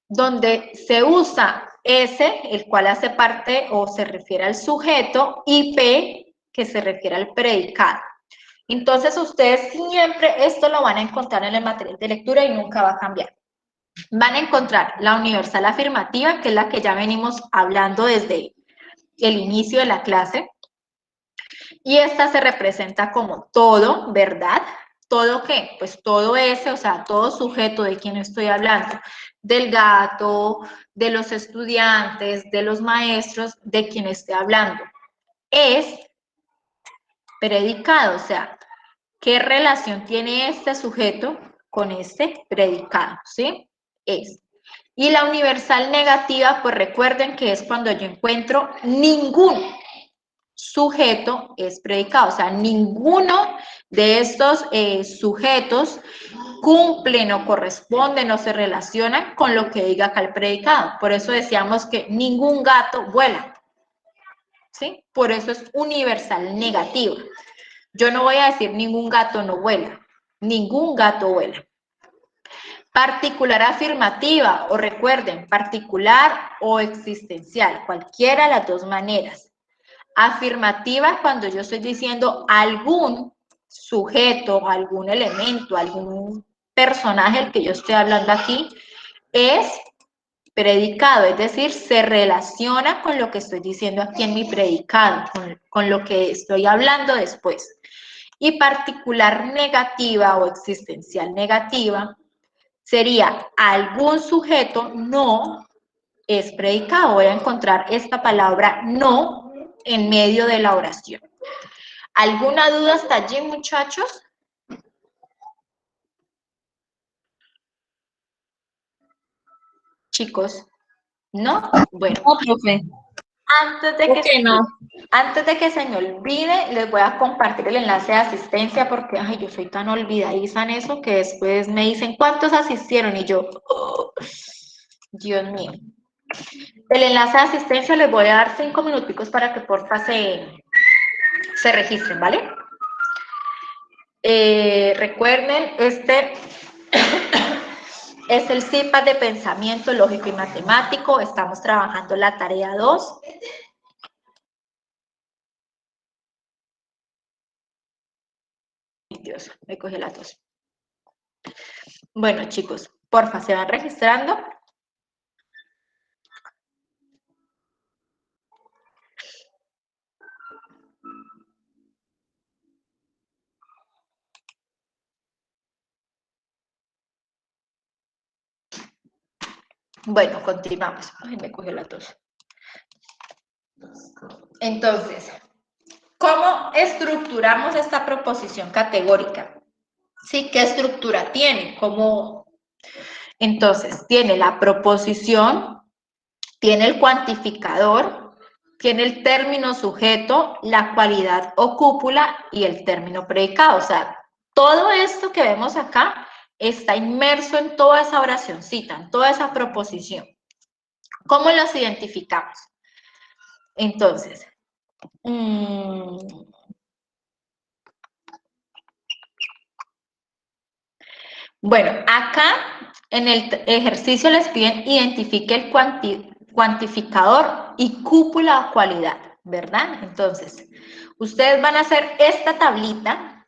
Donde se usa S, el cual hace parte o se refiere al sujeto, y P, que se refiere al predicado. Entonces, ustedes siempre esto lo van a encontrar en el material de lectura y nunca va a cambiar. Van a encontrar la universal afirmativa, que es la que ya venimos hablando desde el inicio de la clase. Y esta se representa como todo, ¿verdad? ¿Todo qué? Pues todo ese, o sea, todo sujeto de quien estoy hablando. Del gato, de los estudiantes, de los maestros, de quien esté hablando. Es predicado, o sea, ¿qué relación tiene este sujeto con este predicado? ¿Sí? Es. Y la universal negativa, pues recuerden que es cuando yo encuentro ningún sujeto es predicado, o sea, ninguno de estos sujetos cumplen o corresponden o se relacionan con lo que diga acá el predicado. Por eso decíamos que ningún gato vuela, ¿sí? Por eso es universal negativa. Yo no voy a decir ningún gato no vuela, ningún gato vuela. Particular afirmativa, o recuerden, particular o existencial, cualquiera de las dos maneras. Afirmativa cuando yo estoy diciendo algún sujeto, algún elemento, algún personaje del que yo estoy hablando aquí, es predicado, es decir, se relaciona con lo que estoy diciendo aquí en mi predicado, con lo que estoy hablando después. Y particular negativa o existencial negativa sería algún sujeto no es predicado. Voy a encontrar esta palabra no en medio de la oración. ¿Alguna duda hasta allí, muchachos? Chicos, ¿no? Bueno, No, profe. antes de ¿Por qué no? antes de que se me olvide, les voy a compartir el enlace de asistencia porque, ay, yo soy tan olvidadiza en eso que después me dicen, ¿cuántos asistieron? Y yo, oh, Dios mío. El enlace de asistencia les voy a dar 5 minuticos para que porfa se registren, ¿vale? Recuerden, este es el CIPAS de pensamiento lógico y matemático. Estamos trabajando la tarea 2. Dios, me coge la tos. Bueno, chicos, porfa, se van registrando Bueno, continuamos. Ay, me cogió la tos. Entonces, ¿cómo estructuramos esta proposición categórica? ¿Sí? ¿Qué estructura tiene? ¿Cómo? Entonces, tiene la proposición, tiene el cuantificador, tiene el término sujeto, la cualidad o cúpula y el término predicado. O sea, todo esto que vemos acá está inmerso en toda esa oracioncita, en toda esa proposición. ¿Cómo los identificamos? Entonces, bueno, acá en el ejercicio les piden identifique el cuantificador y cúpula o cualidad, ¿verdad? Entonces, ustedes van a hacer esta tablita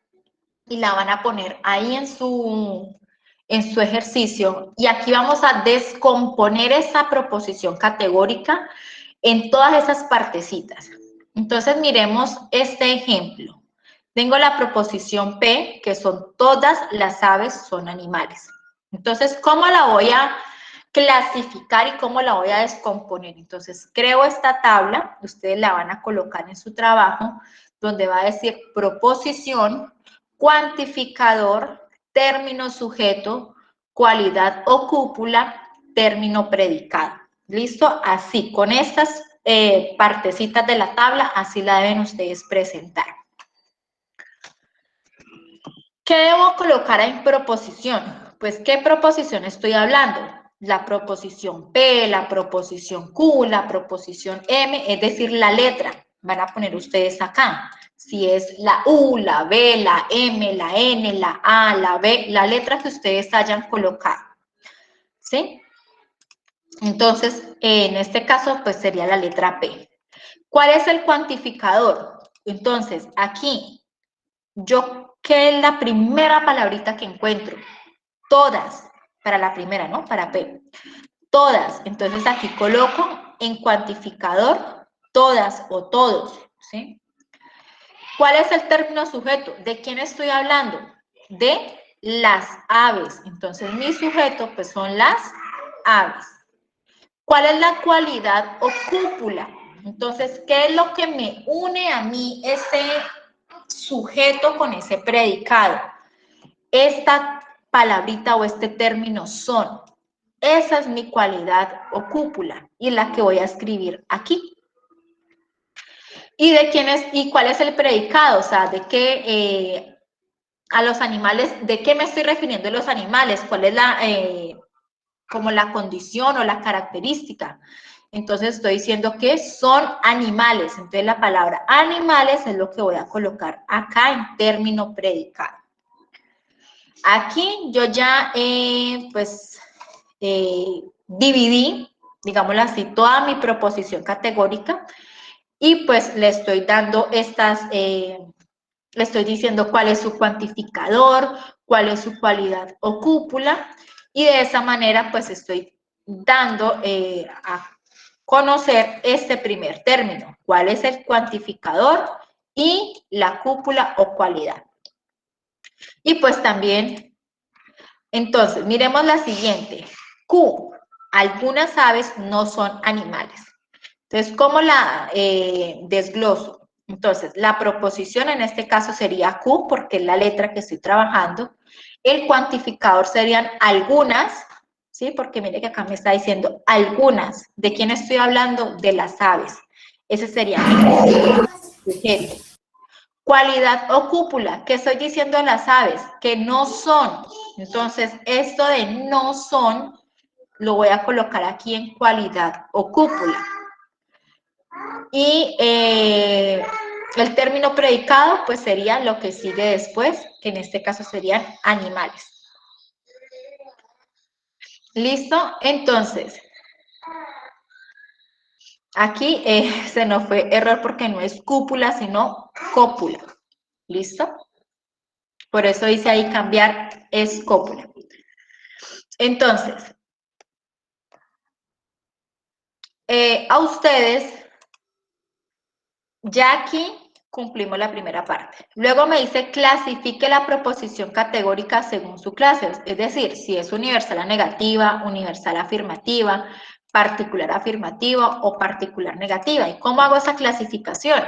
y la van a poner ahí en su ejercicio y aquí vamos a descomponer esa proposición categórica en todas esas partecitas. Entonces, miremos este ejemplo. Tengo la proposición P, que son todas las aves son animales. Entonces, ¿cómo la voy a clasificar y cómo la voy a descomponer? Entonces, creo esta tabla, ustedes la van a colocar en su trabajo, donde va a decir proposición, cuantificador, término sujeto, cualidad o cúpula, término predicado. ¿Listo? Así, con estas partecitas de la tabla, así la deben ustedes presentar. ¿Qué debo colocar en proposición? Pues, ¿qué proposición estoy hablando? La proposición P, la proposición Q, la proposición M, es decir, la letra. Van a poner ustedes acá. Si es la U, la B, la M, la N, la A, la B, la letra que ustedes hayan colocado. ¿Sí? Entonces, en este caso, pues sería la letra P. ¿Cuál es el cuantificador? Entonces, aquí, ¿qué es la primera palabrita que encuentro? Todas, para la primera, ¿no? Para P. Todas. Entonces, aquí coloco en cuantificador todas o todos, ¿sí? ¿Cuál es el término sujeto? ¿De quién estoy hablando? De las aves. Entonces, mi sujeto, pues, son las aves. ¿Cuál es la cualidad o cúpula? Entonces, ¿qué es lo que me une a mí ese sujeto con ese predicado? Esta palabrita o este término son. Esa es mi cualidad o cúpula y la que voy a escribir aquí. ¿Y de quién es y cuál es el predicado? O sea, de qué a los animales, ¿de qué me estoy refiriendo a los animales? ¿Cuál es como la condición o la característica? Entonces estoy diciendo que son animales. Entonces la palabra animales es lo que voy a colocar acá en término predicado. Aquí yo ya dividí, digámoslo así, toda mi proposición categórica y pues le estoy dando le estoy diciendo cuál es su cuantificador, cuál es su cualidad o cúpula y de esa manera pues estoy dando a conocer este primer término, cuál es el cuantificador y la cúpula o cualidad. Y pues también, entonces, miremos la siguiente. Q, algunas aves no son animales. Entonces, ¿cómo la desgloso? Entonces, la proposición en este caso sería Q, porque es la letra que estoy trabajando. El cuantificador serían algunas, ¿sí? Porque mire que acá me está diciendo algunas. ¿De quién estoy hablando? De las aves. Ese sería mi sujeto. Cualidad o cúpula, ¿qué estoy diciendo de las aves? Que no son. Entonces, esto de no son, lo voy a colocar aquí en cualidad o cúpula. Y el término predicado, pues sería lo que sigue después, que en este caso serían animales. ¿Listo? Entonces, aquí se nos fue error porque no es cúpula, sino cópula. ¿Listo? Por eso dice ahí cambiar es cópula. Entonces, a ustedes, ya aquí cumplimos la primera parte. Luego me dice clasifique la proposición categórica según su clase, es decir, si es universal a negativa, universal afirmativa, particular afirmativa o particular negativa. ¿Y cómo hago esa clasificación?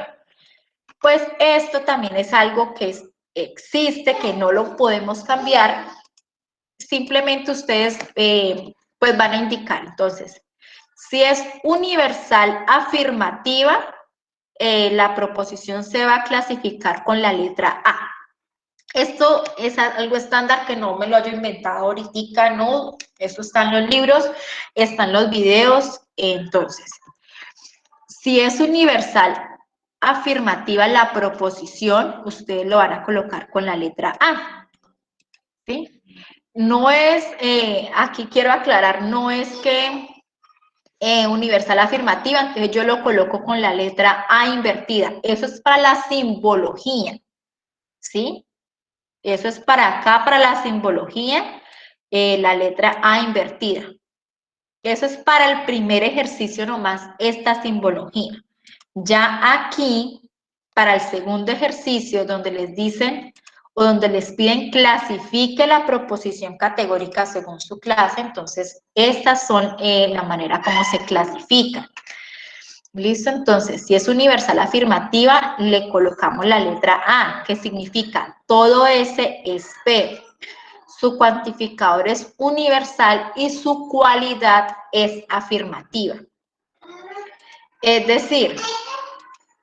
Pues esto también es algo que existe, que no lo podemos cambiar. Simplemente ustedes pues van a indicar. Entonces, si es universal afirmativa, la proposición se va a clasificar con la letra A. Esto es algo estándar que no me lo haya inventado ahorita, no, eso está en los libros, están los videos. Entonces, si es universal afirmativa la proposición, ustedes lo van a colocar con la letra A, ¿sí? No es, aquí quiero aclarar, no es que universal afirmativa, entonces yo lo coloco con la letra A invertida. Eso es para la simbología, ¿sí? Eso es para acá, para la simbología, la letra A invertida. Eso es para el primer ejercicio nomás, esta simbología. Ya aquí, para el segundo ejercicio, donde les dicen o donde les piden clasifique la proposición categórica según su clase, entonces estas son la manera como se clasifica. ¿Listo? Entonces, si es universal afirmativa, le colocamos la letra A, que significa todo S es P. Su cuantificador es universal y su cualidad es afirmativa. Es decir,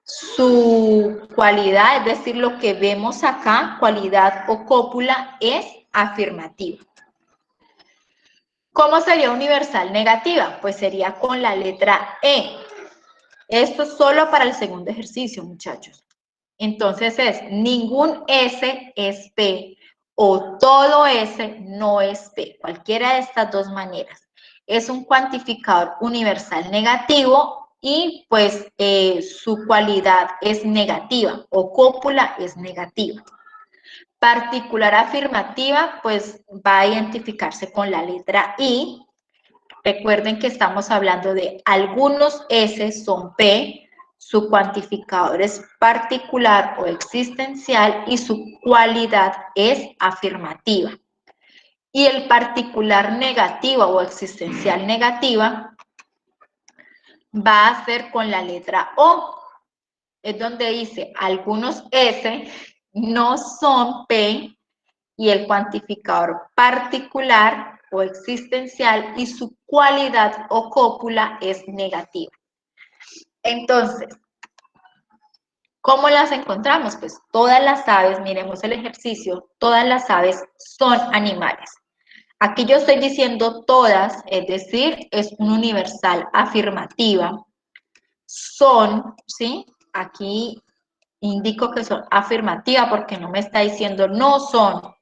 su cualidad, es decir, lo que vemos acá, cualidad o cópula, es afirmativa. ¿Cómo sería universal negativa? Pues sería con la letra E. Esto es solo para el segundo ejercicio, muchachos. Entonces es ningún S es P o todo S no es P. Cualquiera de estas dos maneras. Es un cuantificador universal negativo y pues su cualidad es negativa o cópula es negativa. Particular afirmativa pues va a identificarse con la letra I. Recuerden que estamos hablando de algunos S son P, su cuantificador es particular o existencial y su cualidad es afirmativa. Y el particular negativa o existencial negativa va a ser con la letra O. Es donde dice algunos S no son P y el cuantificador particular o existencial y su cualidad o cópula es negativa. Entonces, ¿cómo las encontramos? Pues todas las aves, miremos el ejercicio, todas las aves son animales. Aquí yo estoy diciendo todas, es decir, es un universal afirmativa. Son, ¿sí? Aquí indico que son afirmativas porque no me está diciendo no son,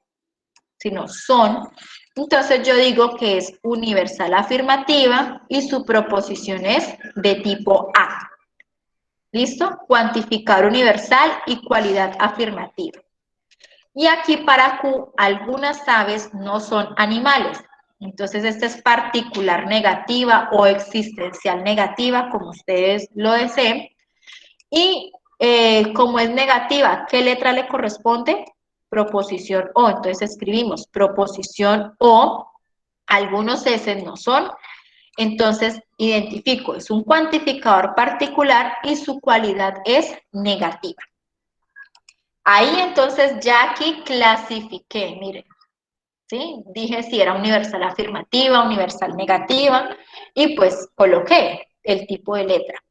sino son. Entonces yo digo que es universal afirmativa y su proposición es de tipo A. ¿Listo? Cuantificador universal y cualidad afirmativa. Y aquí para Q, algunas aves no son animales. Entonces esta es particular negativa o existencial negativa, como ustedes lo deseen. Y como es negativa, ¿qué letra le corresponde? Proposición O. Entonces escribimos proposición O, algunos S no son, entonces identifico, es un cuantificador particular y su cualidad es negativa. Ahí entonces ya aquí clasifiqué, miren, ¿sí? Dije si era universal afirmativa, universal negativa y pues coloqué el tipo de letra.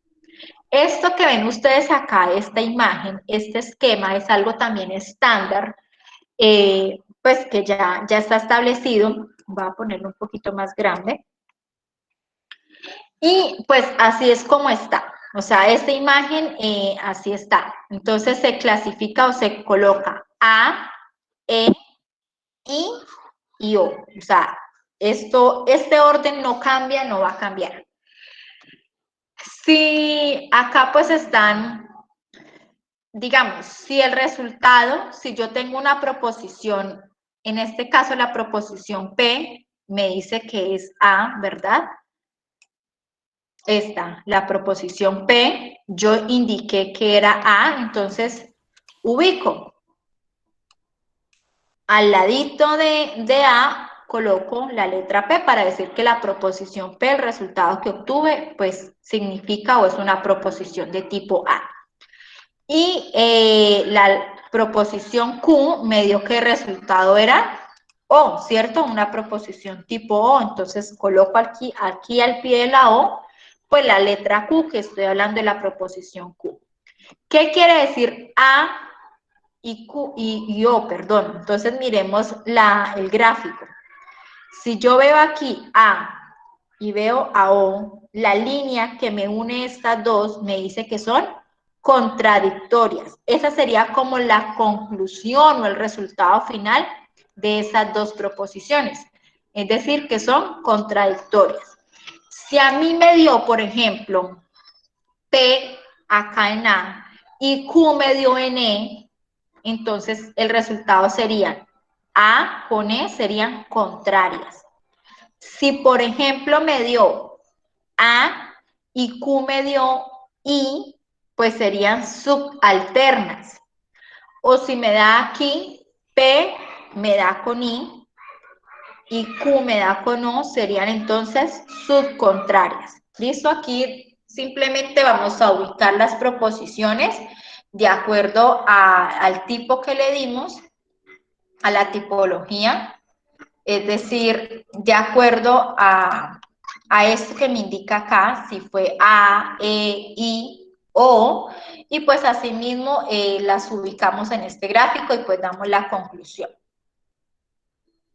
Esto que ven ustedes acá, esta imagen, este esquema es algo también estándar, pues que ya está establecido. Voy a ponerlo un poquito más grande. Y pues así es como está. O sea, esta imagen así está. Entonces se clasifica o se coloca A, E, I y O. O sea, este orden no cambia, no va a cambiar. Si acá pues están, digamos, si el resultado, si yo tengo una proposición, en este caso la proposición P me dice que es A, ¿verdad? esta, la proposición P, yo indiqué que era A, entonces ubico. Al ladito de A coloco la letra P para decir que la proposición P, el resultado que obtuve, pues significa o es una proposición de tipo A. Y la proposición Q me dio que el resultado era O, ¿cierto? Una proposición tipo O, entonces coloco aquí al pie de la O, pues la letra Q, que estoy hablando de la proposición Q. ¿Qué quiere decir A y Q y O, perdón? Entonces miremos el gráfico. Si yo veo aquí A y veo a O, la línea que me une estas dos me dice que son contradictorias. Esa sería como la conclusión o el resultado final de esas dos proposiciones. Es decir, que son contradictorias. Si a mí me dio, por ejemplo, P acá en A y Q me dio en E, entonces el resultado sería A con E serían contrarias. Si, por ejemplo, me dio A y Q me dio I, pues serían subalternas. O si me da aquí P, me da con I, y Q me da con O, serían entonces subcontrarias. ¿Listo? Aquí simplemente vamos a ubicar las proposiciones de acuerdo al tipo que le dimos, a la tipología, es decir, de acuerdo a esto que me indica acá, si fue A, E, I, O, y pues asimismo las ubicamos en este gráfico y pues damos la conclusión.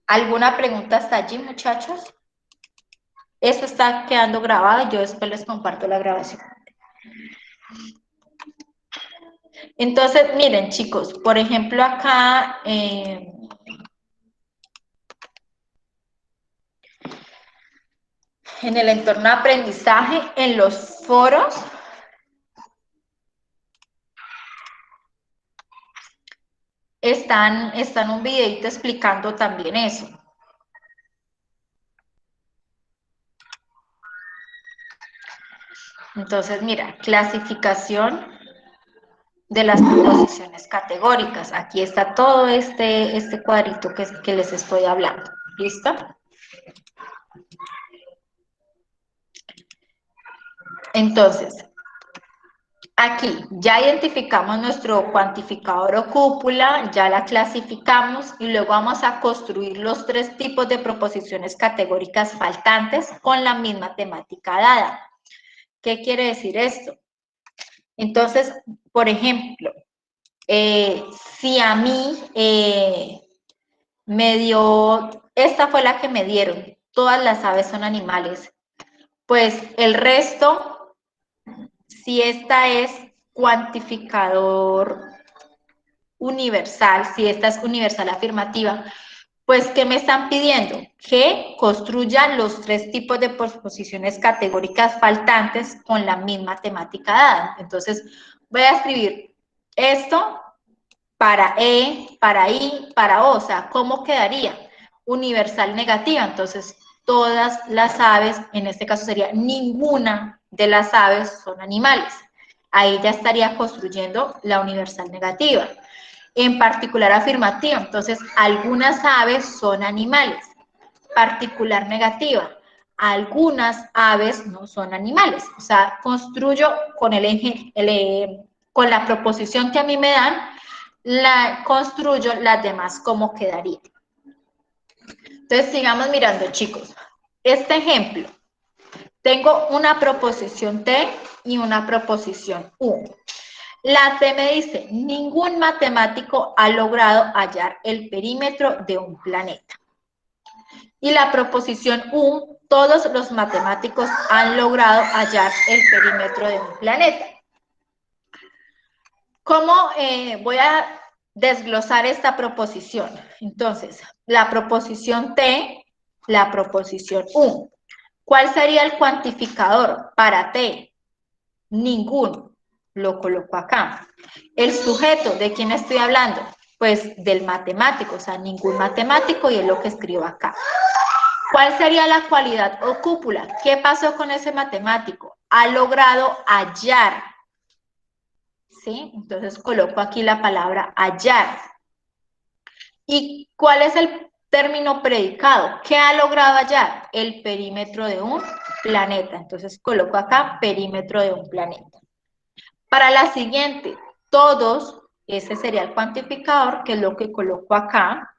¿Alguna pregunta hasta allí, muchachos? Esto está quedando grabado, yo después les comparto la grabación. Entonces, miren, chicos, por ejemplo, acá en el entorno de aprendizaje, en los foros, están un videito explicando también eso. Entonces, mira, clasificación de las proposiciones categóricas. Aquí está todo este cuadrito que les estoy hablando. ¿Listo? Entonces, aquí ya identificamos nuestro cuantificador o cúpula, ya la clasificamos y luego vamos a construir los tres tipos de proposiciones categóricas faltantes con la misma temática dada. ¿Qué quiere decir esto? Entonces, por ejemplo, si a mí me dio, esta fue la que me dieron, todas las aves son animales, pues el resto, si esta es cuantificador universal, si esta es universal afirmativa, pues ¿qué me están pidiendo? Que construya los tres tipos de proposiciones categóricas faltantes con la misma temática dada. Entonces, voy a escribir esto para E, para I, para O. O sea, ¿cómo quedaría? Universal negativa. Entonces, todas las aves, en este caso sería ninguna de las aves son animales. Ahí ya estaría construyendo la universal negativa. En particular afirmativa, entonces algunas aves son animales. Particular negativa, algunas aves no son animales. O sea, construyo con con la proposición que a mí me dan, construyo las demás como quedaría. Entonces sigamos mirando, chicos. Este ejemplo, tengo una proposición T y una proposición U. La T me dice, ningún matemático ha logrado hallar el perímetro de un planeta. Y la proposición U, todos los matemáticos han logrado hallar el perímetro de un planeta. ¿Cómo voy a desglosar esta proposición? Entonces, la proposición T, la proposición U. ¿Cuál sería el cuantificador para T? Ninguno. Lo coloco acá. El sujeto, ¿de quién estoy hablando? Pues del matemático, o sea, ningún matemático, y es lo que escribo acá. ¿Cuál sería la cualidad o cúpula? ¿Qué pasó con ese matemático? ha logrado hallar. ¿Sí? Entonces coloco aquí la palabra hallar. ¿Y cuál es el término predicado? ¿Qué ha logrado hallar? El perímetro de un planeta. Entonces coloco acá perímetro de un planeta. Para la siguiente, todos, ese sería el cuantificador, que es lo que coloco acá.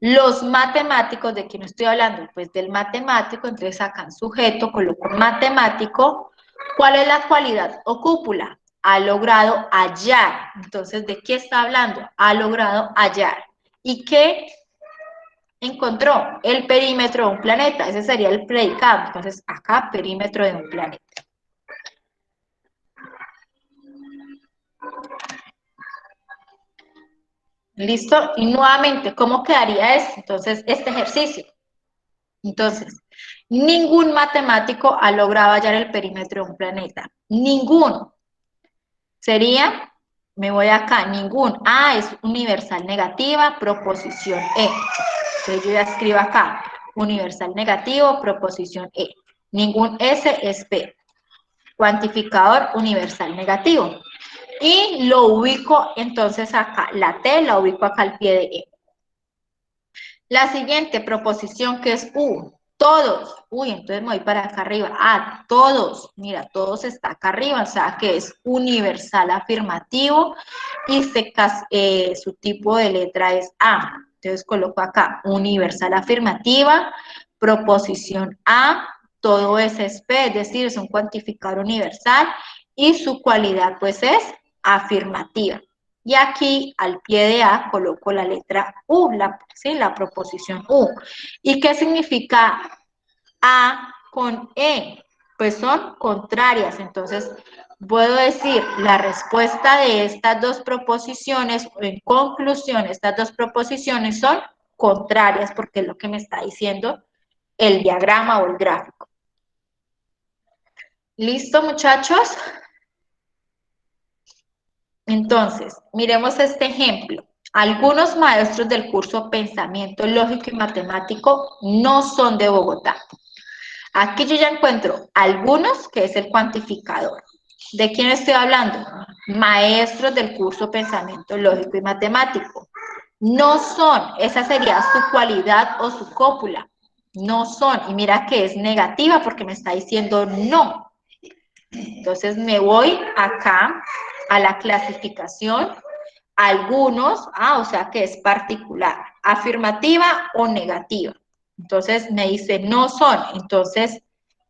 Los matemáticos, ¿de quién estoy hablando? Pues del matemático, entonces acá en sujeto coloco matemático. ¿Cuál es la cualidad o cúpula? Ha logrado hallar. Entonces, ¿de qué está hablando? Ha logrado hallar. ¿Y qué encontró? El perímetro de un planeta. Ese sería el predicado. Entonces, acá, perímetro de un planeta. ¿Listo? Y nuevamente, ¿cómo quedaría esto? Entonces, este ejercicio. Entonces, ningún matemático ha logrado hallar el perímetro de un planeta. Ninguno. Sería, me voy acá, ningún. A es universal negativa, proposición E. Entonces yo ya escribo acá, universal negativo, proposición E. Ningún S es P. Cuantificador universal negativo. Y lo ubico entonces acá, la T la ubico acá al pie de E. La siguiente proposición que es U, todos. Uy, entonces me voy para acá arriba. Ah, todos. Mira, todos está acá arriba, o sea que es universal afirmativo y su tipo de letra es A. Entonces coloco acá universal afirmativa, proposición A, todo es P, es decir, es un cuantificador universal y su cualidad pues es afirmativa. Y aquí al pie de A coloco la letra U, la proposición U. ¿Y qué significa A con E? Pues son contrarias. Entonces, puedo decir la respuesta de estas dos proposiciones, en conclusión, estas dos proposiciones son contrarias, porque es lo que me está diciendo el diagrama o el gráfico. ¿Listo, muchachos? Entonces, miremos este ejemplo. Algunos maestros del curso Pensamiento Lógico y Matemático no son de Bogotá. Aquí yo ya encuentro algunos, que es el cuantificador. ¿De quién estoy hablando? Maestros del curso Pensamiento Lógico y Matemático. No son, esa sería su cualidad o su cópula. No son, y mira que es negativa porque me está diciendo no. Entonces me voy acá a la clasificación, algunos, o sea que es particular, afirmativa o negativa. Entonces me dice no son, entonces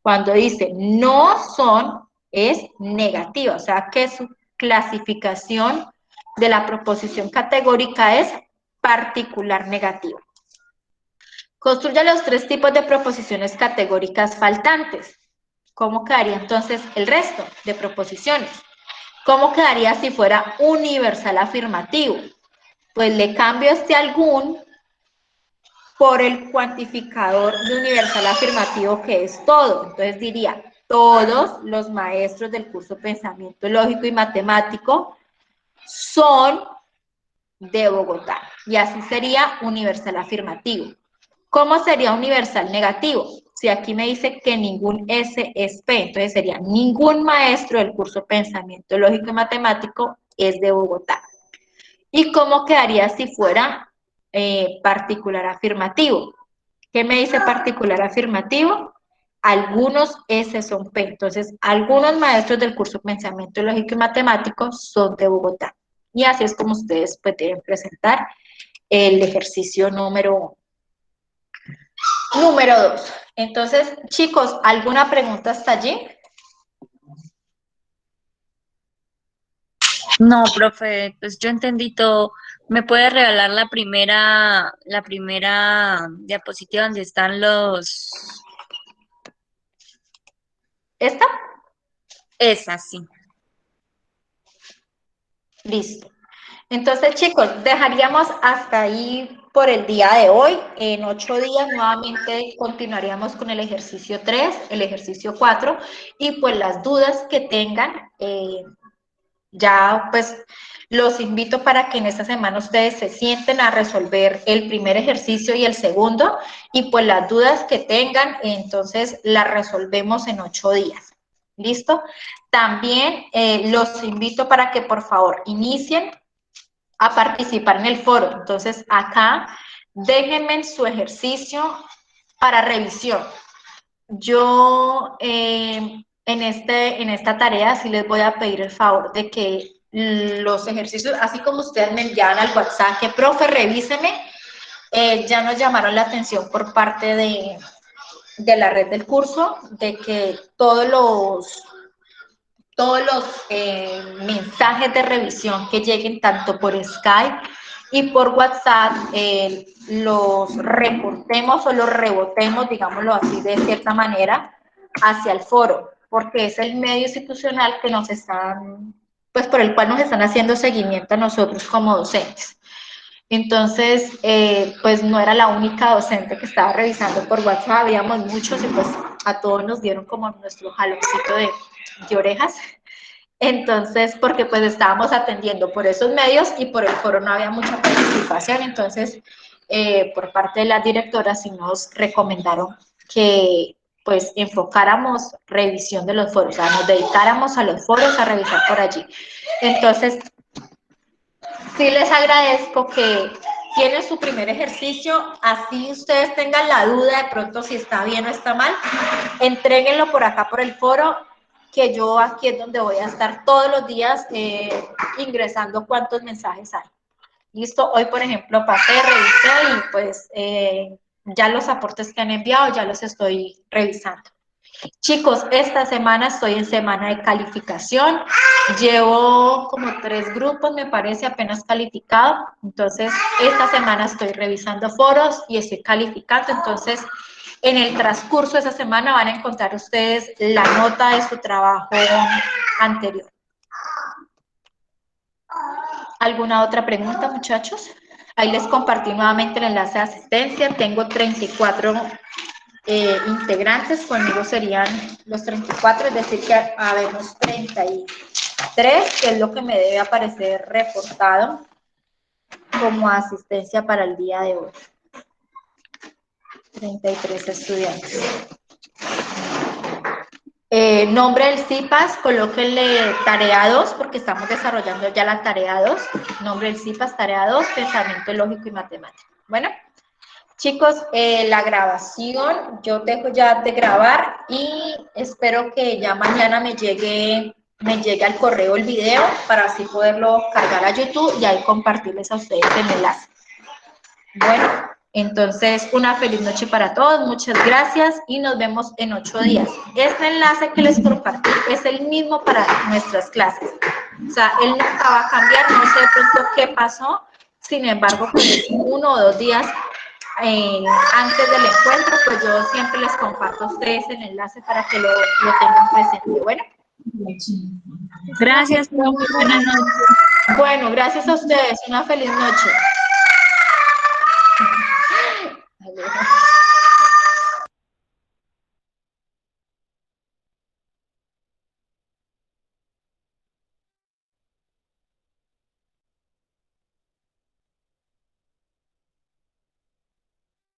cuando dice no son es negativa, o sea que su clasificación de la proposición categórica es particular negativa. Construya los tres tipos de proposiciones categóricas faltantes. ¿Cómo quedaría entonces el resto de proposiciones? ¿Cómo quedaría si fuera universal afirmativo? Pues le cambio este algún por el cuantificador de universal afirmativo que es todo. Entonces diría, todos los maestros del curso Pensamiento Lógico y Matemático son de Bogotá. Y así sería universal afirmativo. ¿Cómo sería universal negativo? Si aquí me dice que ningún S es P, entonces sería ningún maestro del curso Pensamiento Lógico y Matemático es de Bogotá. ¿Y cómo quedaría si fuera particular afirmativo? ¿Qué me dice particular afirmativo? Algunos S son P. Entonces, algunos maestros del curso Pensamiento Lógico y Matemático son de Bogotá. Y así es como ustedes pueden presentar el ejercicio número 1. Número 2. Entonces, chicos, ¿alguna pregunta hasta allí? No, profe, pues yo entendí todo. ¿Me puede regalar la primera diapositiva donde están los... ¿Esta? Esa, sí. Listo. Entonces, chicos, dejaríamos hasta ahí por el día de hoy. En 8 días nuevamente continuaríamos con el ejercicio 3, el ejercicio 4, y pues las dudas que tengan, ya pues los invito para que en esta semana ustedes se sienten a resolver el primer ejercicio y el segundo, y pues las dudas que tengan, entonces las resolvemos en 8 días. ¿Listo? También los invito para que por favor inicien a participar en el foro. Entonces, acá déjenme su ejercicio para revisión. Yo en esta tarea sí les voy a pedir el favor de que los ejercicios, así como ustedes me envían al WhatsApp, que profe, revíseme, ya nos llamaron la atención por parte de la red del curso, de que todos los mensajes de revisión que lleguen tanto por Skype y por WhatsApp los reportemos o los rebotemos, digámoslo así de cierta manera, hacia el foro, porque es el medio institucional que nos están, pues por el cual nos están haciendo seguimiento a nosotros como docentes. Entonces, pues no era la única docente que estaba revisando por WhatsApp, habíamos muchos y pues a todos nos dieron como nuestro jaloncito de orejas. Entonces, porque pues estábamos atendiendo por esos medios y por el foro no había mucha participación, entonces por parte de las directoras sí nos recomendaron que pues enfocáramos revisión de los foros, o sea, nos dedicáramos a los foros a revisar por allí. Entonces, sí les agradezco que tienen su primer ejercicio, así ustedes tengan la duda de pronto si está bien o está mal, entréguenlo por acá por el foro, que yo aquí es donde voy a estar todos los días ingresando cuántos mensajes hay. Listo, hoy por ejemplo pasé, revisé y pues ya los aportes que han enviado ya los estoy revisando. Chicos, esta semana estoy en semana de calificación, llevo como 3 grupos, me parece, apenas calificado, entonces esta semana estoy revisando foros y estoy calificando, entonces en el transcurso de esa semana van a encontrar ustedes la nota de su trabajo anterior. ¿Alguna otra pregunta, muchachos? Ahí les compartí nuevamente el enlace de asistencia, tengo 34 integrantes, conmigo serían los 34, es decir que habemos 33, que es lo que me debe aparecer reportado como asistencia para el día de hoy. 33 estudiantes. Nombre del CIPAS, colóquenle tarea 2, porque estamos desarrollando ya la tarea 2. Nombre del CIPAS, tarea 2, pensamiento lógico y matemático. Bueno. Chicos, la grabación, yo dejo ya de grabar y espero que ya mañana me llegue al correo el video para así poderlo cargar a YouTube y ahí compartirles a ustedes el enlace. Bueno, entonces una feliz noche para todos, muchas gracias y nos vemos en 8 días. Este enlace que les compartí es el mismo para nuestras clases. O sea, él nunca va a cambiar, no sé de pronto qué pasó, sin embargo, pues 1 o 2 días antes del encuentro, pues yo siempre les comparto a ustedes el enlace para que lo tengan presente. Bueno. Gracias, profe. Buenas noches. Bueno, gracias a ustedes. Una feliz noche.